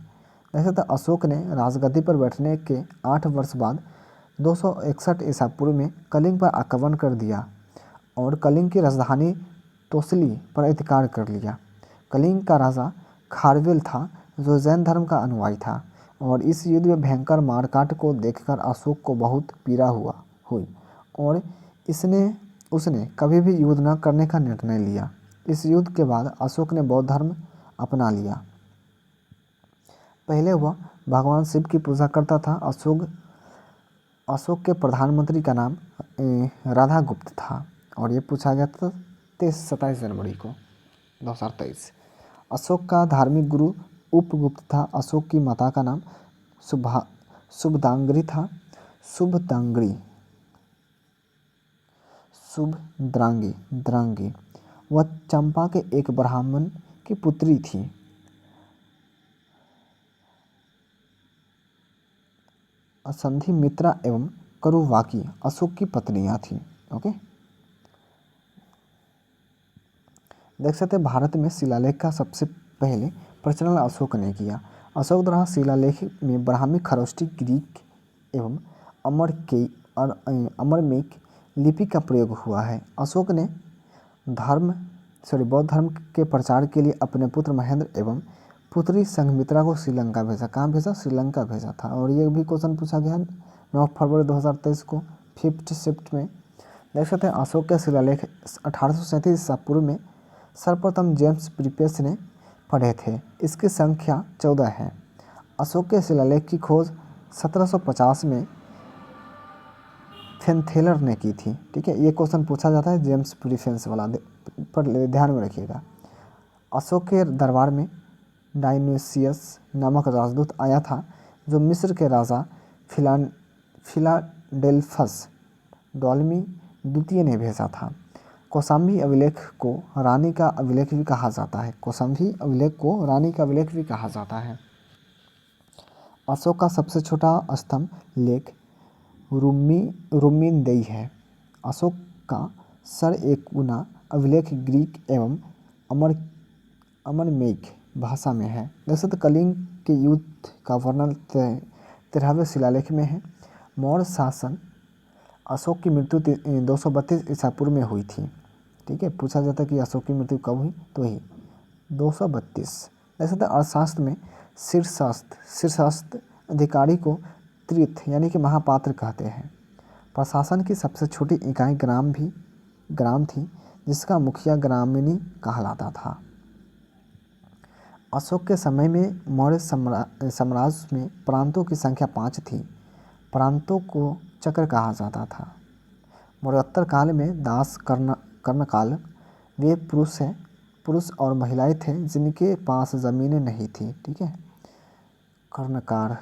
वैसे तो अशोक ने राजगद्दी पर बैठने के 8 वर्ष बाद 261 ईसा पूर्व में कलिंग पर आक्रमण कर दिया और कलिंग की राजधानी तोसली पर अधिकार कर लिया। कलिंग का राजा खारवेल था जो जैन धर्म का अनुयायी था और इस युद्ध में भयंकर मारकाट को देखकर अशोक को बहुत पीड़ा हुई और उसने कभी भी युद्ध न करने का निर्णय लिया। इस युद्ध के बाद अशोक ने बौद्ध धर्म अपना लिया। पहले वह भगवान शिव की पूजा करता था। अशोक के प्रधानमंत्री का नाम राधागुप्त था और ये पूछा गया था 27 जनवरी को 2023। अशोक का धार्मिक गुरु उपगुप्त था। अशोक की माता का नाम शुभदांगी था। शुभद्रांगी। वह चंपा के एक ब्राह्मण की पुत्री थी। असंधि मित्रा एवं करुवाकी अशोक की पत्नियां थीं। ओके, देख सकते हैं भारत में शिलालेख का सबसे पहले प्रचलन अशोक ने किया। अशोक द्वारा शिलालेख में ब्राह्मी, खरोष्टी, ग्रीक एवं अमरमेक लिपि का प्रयोग हुआ है। अशोक ने बौद्ध धर्म के प्रचार के लिए अपने पुत्र महेंद्र एवं पुत्री संघमित्रा को श्रीलंका भेजा। कहाँ भेजा? श्रीलंका भेजा था। और ये भी क्वेश्चन पूछा गया 9 फरवरी 2023 को 5th शिफ्ट में। देख सकते हैं अशोक के शिलालेख 1837 ईसा पूर्व में सर्वप्रथम जेम्स प्रीपेस ने पढ़े थे। इसकी संख्या 14 है। अशोक के शिलालेख की खोज 1750 में प्रिफेंथेलर ने की थी। ठीक है, ये क्वेश्चन पूछा जाता है जेम्स प्रिफेंस वाला, पर ध्यान में रखिएगा। अशोक के दरबार में डायनुसियस नामक राजदूत आया था, जो मिस्र के राजा फिलाडेल्फस टॉलमी द्वितीय ने भेजा था। कौशाम्बी अभिलेख को रानी का अभिलेख भी कहा जाता है। कौशाम्बी अभिलेख को रानी का अभिलेख भी कहा जाता है। अशोक का सबसे छोटा स्तंभ लेख रुम्मीदेई है। अशोक का सर एक गुना अभिलेख ग्रीक एवं अमरमेइक भाषा में है। देख सकते कलिंग के युद्ध का वर्णन 13वें शिलालेख में है। मौर्य शासन अशोक की मृत्यु 232 ईसा पूर्व में हुई थी। ठीक है, पूछा जाता है कि अशोक की मृत्यु कब हुई, तो ही 232। देख सकते अर्थशास्त्र में शीर्षस्थ अधिकारी को तीर्थ यानी कि महापात्र कहते हैं। प्रशासन की सबसे छोटी इकाई ग्राम थी, जिसका मुखिया ग्रामीणी कहलाता था। अशोक के समय में मौर्य साम्राज्य में प्रांतों की संख्या 5 थी। प्रांतों को चक्र कहा जाता था। मौर्योत्तर काल में दास कर्णकाल वे पुरुष और महिलाएं थे जिनके पास जमीनें नहीं थी। ठीक है, कर्णकार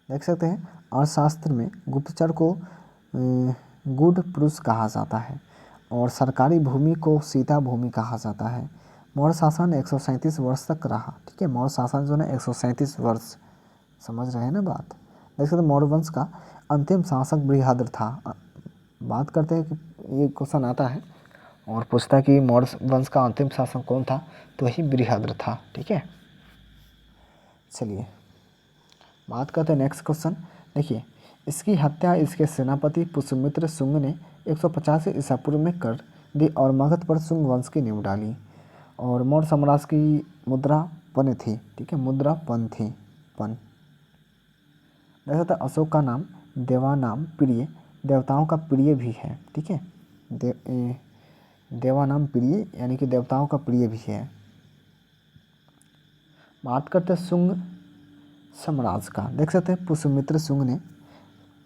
देख सकते हैं। अर्थशास्त्र में गुप्तचर को गुड पुरुष कहा जाता है और सरकारी भूमि को सीता भूमि कहा जाता है। मौर्य शासन 137 वर्ष तक रहा। ठीक है, मौर्य शासन जो है 137 वर्ष, समझ रहे हैं ना बात। देख सकते मौर्य वंश का अंतिम शासक बृहद्र था। बात करते हैं कि ये क्वेश्चन आता है और पूछता है कि मौर्य वंश का अंतिम शासक कौन था, तो वही बृहद्र था। ठीक है, चलिए बात करते हैं नेक्स्ट क्वेश्चन। देखिए, इसकी हत्या इसके सेनापति पुष्यमित्र शुंग ने 150 ईसा पूर्व में कर दी और मगध पर शुंग वंश की नींव डाली। और मौर्य साम्राज्य की मुद्रा पन थी। ठीक है, मुद्रा पन थी। देख सकते अशोक का नाम देवानाम प्रिय, देवताओं का प्रिय भी है। ठीक है, देवानाम प्रिय यानी कि देवताओं का प्रिय भी है। बात करते हैं शुंग साम्राज्य का। देख सकते हैं पुष्यमित्र शुंग ने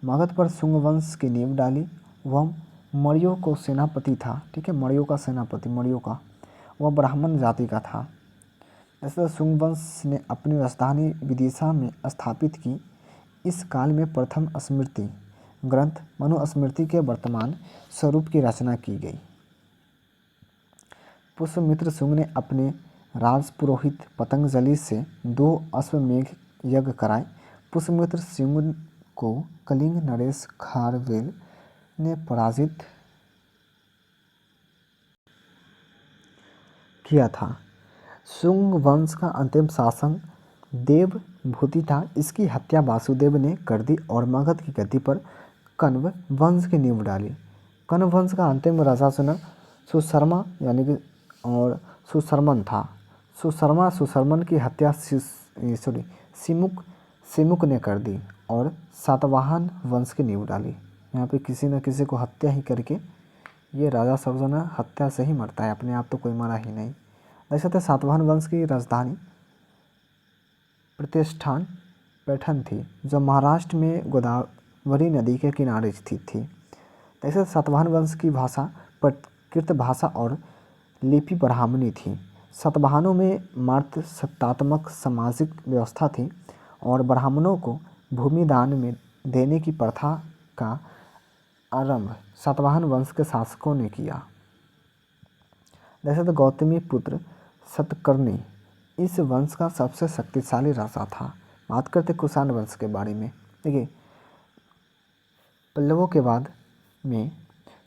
मगध पर शुंग वंश की नींव डाली। वह मौर्यों को सेनापति था। ठीक है, मौर्यों का सेनापति, वह ब्राह्मण जाति का था। जैसे शुंग वंश ने अपनी राजधानी विदिशा में स्थापित की। इस काल में प्रथम स्मृति ग्रंथ मनुस्मृति के वर्तमान स्वरूप की रचना की गई। पुष्यमित्र शुंग ने अपने राजपुरोहित पतंजलि से 2 अश्वमेध यज्ञ कराए। पुष्यमित्र शुंग को कलिंग नरेश खारवेल ने पराजित किया था। शुंग वंश का अंतिम शासक देवभूति था। इसकी हत्या वासुदेव ने कर दी और मगध की गद्दी पर कण्व वंश की नींव डाली। कण्व वंश का अंतिम राजा सुशर्मा यानी कि और सुशर्मन था। सुशर्मन की हत्या सिमुक ने कर दी और सातवाहन वंश की नींव डाली। यहाँ पे किसी न किसी को हत्या ही करके ये राजा सब जो ना हत्या से ही मरता है, अपने आप तो कोई मरा ही नहीं। देख सकते सातवाहन वंश की राजधानी प्रतिष्ठान पैठण थी, जो महाराष्ट्र में गोदावरी नदी के किनारे स्थित थी। जैसे सातवाहन वंश की भाषा प्राकृत भाषा और लिपि ब्राह्मणी थी। सातवाहनों में मात्र सत्तात्मक सामाजिक व्यवस्था थी और ब्राह्मणों को भूमि दान में देने की प्रथा का आरंभ सातवाहन वंश के शासकों ने किया। जैसे तो गौतमी पुत्र सतकर्णी इस वंश का सबसे शक्तिशाली राजा था। बात करते कुषाण वंश के बारे में। देखिए, पल्लवों के बाद में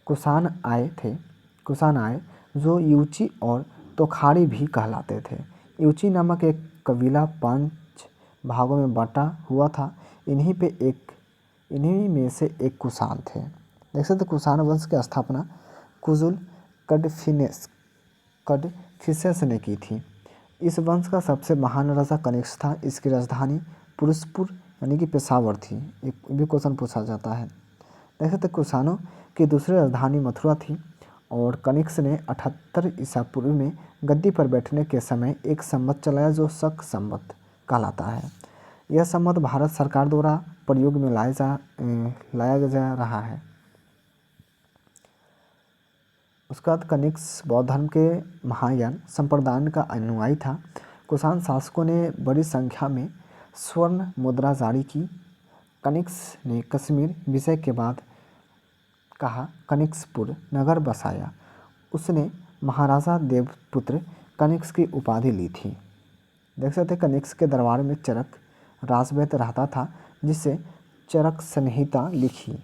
कुषाण आए जो युची और तोखारी भी कहलाते थे। युची नामक एक कबीला 5 भागों में बटा हुआ था। इन्हीं में से एक कुषाण थे। देख सकते कुषाण वंश की स्थापना कुजुल कडफिसेस ने की थी। इस वंश का सबसे महान राजा कनिष्क था। इसकी राजधानी पुरुषपुर यानी कि पेशावर थी। एक भी क्वेश्चन पूछा जाता है। देख सकते कुषाणों की दूसरी राजधानी मथुरा थी और कनिष्क ने 78 ईसा पूर्व में गद्दी पर बैठने के समय एक संवत चलाया जो शक संवत कहलाता है। यह संवत भारत सरकार द्वारा प्रयोग में लाया जा रहा है। उसके बाद कनिष्क बौद्ध धर्म के महायान संप्रदाय का अनुयायी था। कुषाण शासकों ने बड़ी संख्या में स्वर्ण मुद्रा जारी की। कनिष्क ने कश्मीर विजय के बाद कहा कनिष्कपुर नगर बसाया। उसने महाराजा देवपुत्र कनिष्क की उपाधि ली थी। देख सकते कनिष्क के दरबार में चरक राजवैद्य रहता था, जिससे चरक संहिता लिखी।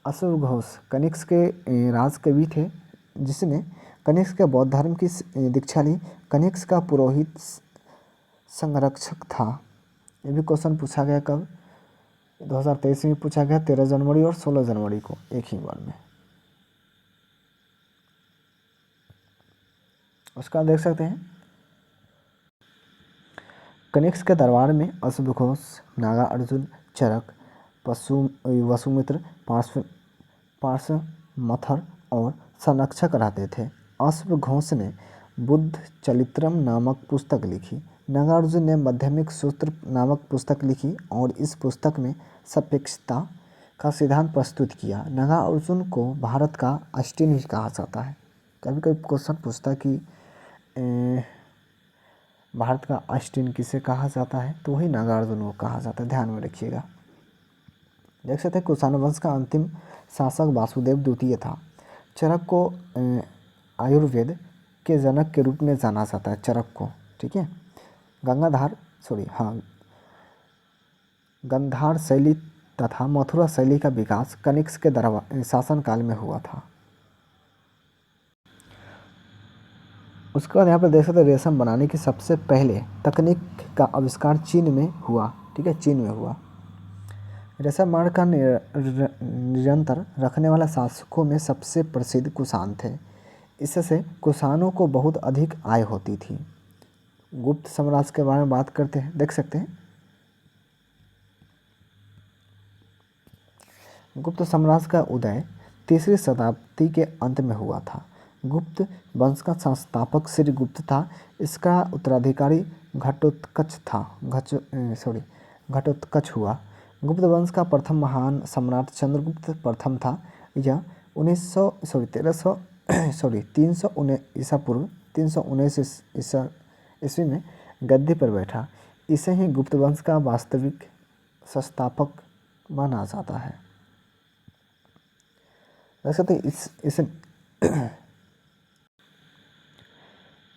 अशोक घोष कनिष्क के राजकवि थे, जिसने कनिष्क के बौद्ध धर्म की दीक्षा ली। कनिष्क का पुरोहित संरक्षक था। ये भी क्वेश्चन पूछा गया कब? 2023 में पूछा गया 13 जनवरी और 16 जनवरी को एक ही बार में। उसका देख सकते हैं कनिष्क के दरबार में अशोक घोष, नागा अर्जुन, चरक, वसुमित्र, पार्श्वमथर और संरक्षक रहते थे। अशोक घोष ने बुद्ध चरित्रम नामक पुस्तक लिखी। नागार्जुन ने माध्यमिक सूत्र नामक पुस्तक लिखी और इस पुस्तक में सापेक्षता का सिद्धांत प्रस्तुत किया। नागार्जुन को भारत का आइंस्टीन भी कहा जाता है। कभी कभी क्वेश्चन पूछता कि भारत का आइंस्टीन किसे कहा जाता है, तो वही नागार्जुन को कहा जाता है, ध्यान में रखिएगा। देख सकते हैं कुषाण वंश का अंतिम शासक वासुदेव द्वितीय था। चरक को आयुर्वेद के जनक के रूप में जाना जाता है, चरक को, ठीक है। गंधार शैली तथा मथुरा शैली का विकास कनिष्क के शासनकाल में हुआ था। उसके बाद यहाँ पर देख सकते हैं रेशम बनाने की सबसे पहले तकनीक का आविष्कार चीन में हुआ, ठीक है, चीन में हुआ। रेशम मार्ग का निरंतर रखने वाला शासकों में सबसे प्रसिद्ध कुषाण थे। इससे कुषाणों को बहुत अधिक आय होती थी। गुप्त साम्राज्य के बारे में बात करते हैं, देख सकते हैं गुप्त साम्राज्य का उदय 3वीं शताब्दी के अंत में हुआ था। गुप्त वंश का संस्थापक श्री गुप्त था। इसका उत्तराधिकारी घटोत्कच हुआ। गुप्त वंश का प्रथम महान सम्राट चंद्रगुप्त प्रथम था। यह 319 ईस्वी में गद्दी पर बैठा। इसे ही गुप्त वंश का वास्तविक संस्थापक माना जाता है। वैसे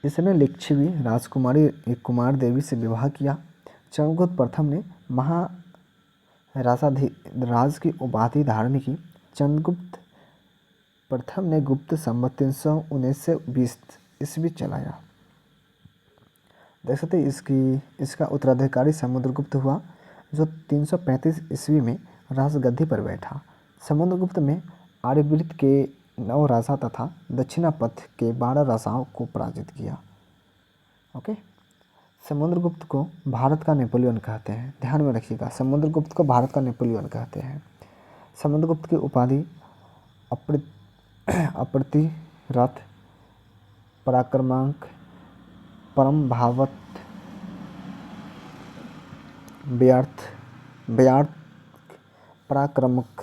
इसने लिच्छवी राजकुमारी कुमार देवी से विवाह किया। चंद्रगुप्त प्रथम ने महाराज की उपाधि धारण की। चंद्रगुप्त प्रथम ने गुप्त संवत 319 से 20 ईस्वी चलाया। देख सकते इसका उत्तराधिकारी समुद्रगुप्त हुआ, जो 335 ईस्वी में राजगद्दी पर बैठा। समुद्रगुप्त में आर्यवृत्त के 9 राजा तथा दक्षिणापथ के 12 राजाओं को पराजित किया। ओके, समुद्रगुप्त को भारत का नेपोलियन कहते हैं, ध्यान में रखिएगा। समुद्रगुप्त को भारत का नेपोलियन कहते हैं। समुद्रगुप्त की उपाधि अप्रतिरथ, पराक्रमांक, परम भावत, व्यर्थ, पराक्रमक,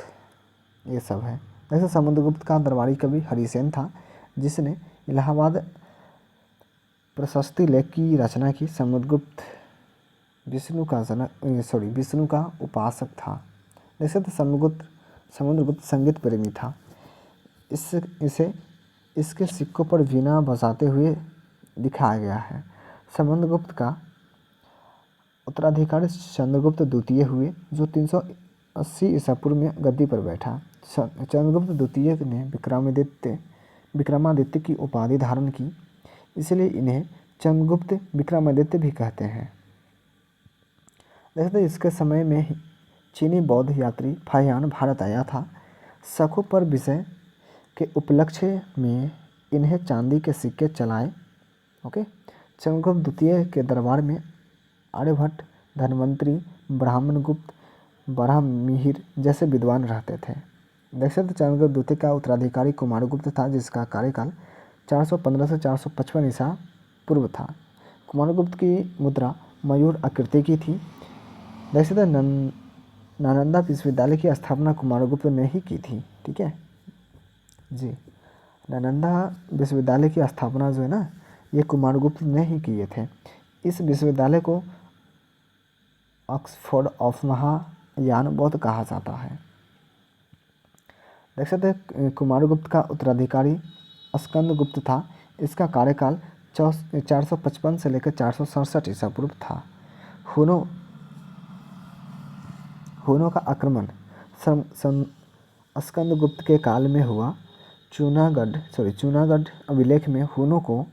ये सब है। जैसे समुद्रगुप्त का दरबारी कवि हरिसेन था, जिसने इलाहाबाद प्रशस्ति लेख की रचना की। समुद्रगुप्त विष्णु का उपासक था। जैसे तो समुद्रगुप्त संगीत प्रेमी था। इसके सिक्कों पर वीणा बजाते हुए दिखाया गया है। समुद्रगुप्त का उत्तराधिकारी चंद्रगुप्त द्वितीय हुए, जो 380 ईसा पूर्व में गद्दी पर बैठा। चंद्रगुप्त द्वितीय ने विक्रमादित्य की उपाधि धारण की, इसलिए इन्हें चंद्रगुप्त विक्रमादित्य भी कहते हैं। देखते इसके समय में चीनी बौद्ध यात्री फाहियान भारत आया था। शकों पर विजय के उपलक्ष्य में इन्हें चांदी के सिक्के चलाए। ओके, चंद्रगुप्त द्वितीय के दरबार में आर्यभट्ट, धन्वंतरी, ब्राह्मणगुप्त, बराहमिहिर जैसे विद्वान रहते थे। देख सकते चंद्रगुप्त द्वितीय का उत्तराधिकारी कुमारगुप्त था, जिसका कार्यकाल 415 से 455 ईसा पूर्व था। कुमारगुप्त की मुद्रा मयूर आकृति की थी। देख सकते नालंदा विश्वविद्यालय की स्थापना कुमारगुप्त ने ही की थी। ठीक है जी, नालंदा विश्वविद्यालय की स्थापना जो है ना, ये कुमारगुप्त ने ही किए थे। इस विश्वविद्यालय को ऑक्सफोर्ड ऑफ महायान बौद्ध कहा जाता है। देख सकते हैं कुमारगुप्त का उत्तराधिकारी स्कंदगुप्त था। इसका कार्यकाल 455 से लेकर 467 ईसा पूर्व था। हुनों का आक्रमण स्कंदगुप्त के काल में हुआ। चूनागढ़ अभिलेख में हुनों को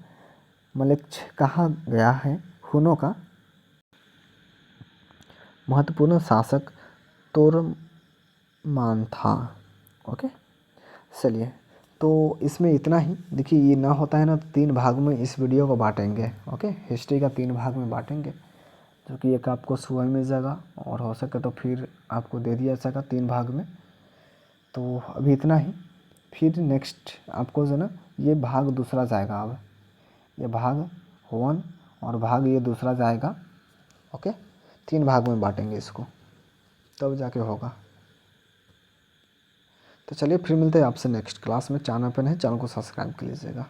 मलेच्छ कहा गया है। हुनों का महत्वपूर्ण शासक तोरमान था। ओके, चलिए, तो इसमें इतना ही। देखिए, ये ना होता है ना तो 3 भाग में इस वीडियो को बांटेंगे। ओके, हिस्ट्री का 3 भाग में बांटेंगे, जो कि एक आपको सुबह मिल जाएगा और हो सके तो फिर आपको दे दिया जाएगा 3 भाग में। तो अभी इतना ही, फिर नेक्स्ट आपको जो ना ये भाग दूसरा जाएगा। अब ये भाग 1 और भाग ये दूसरा जाएगा। ओके, 3 भाग में बांटेंगे इसको, तब जाके होगा। तो चलिए, फिर मिलते हैं आपसे नेक्स्ट क्लास में। चैनल पर नहीं, चैनल को सब्सक्राइब कर लीजिएगा।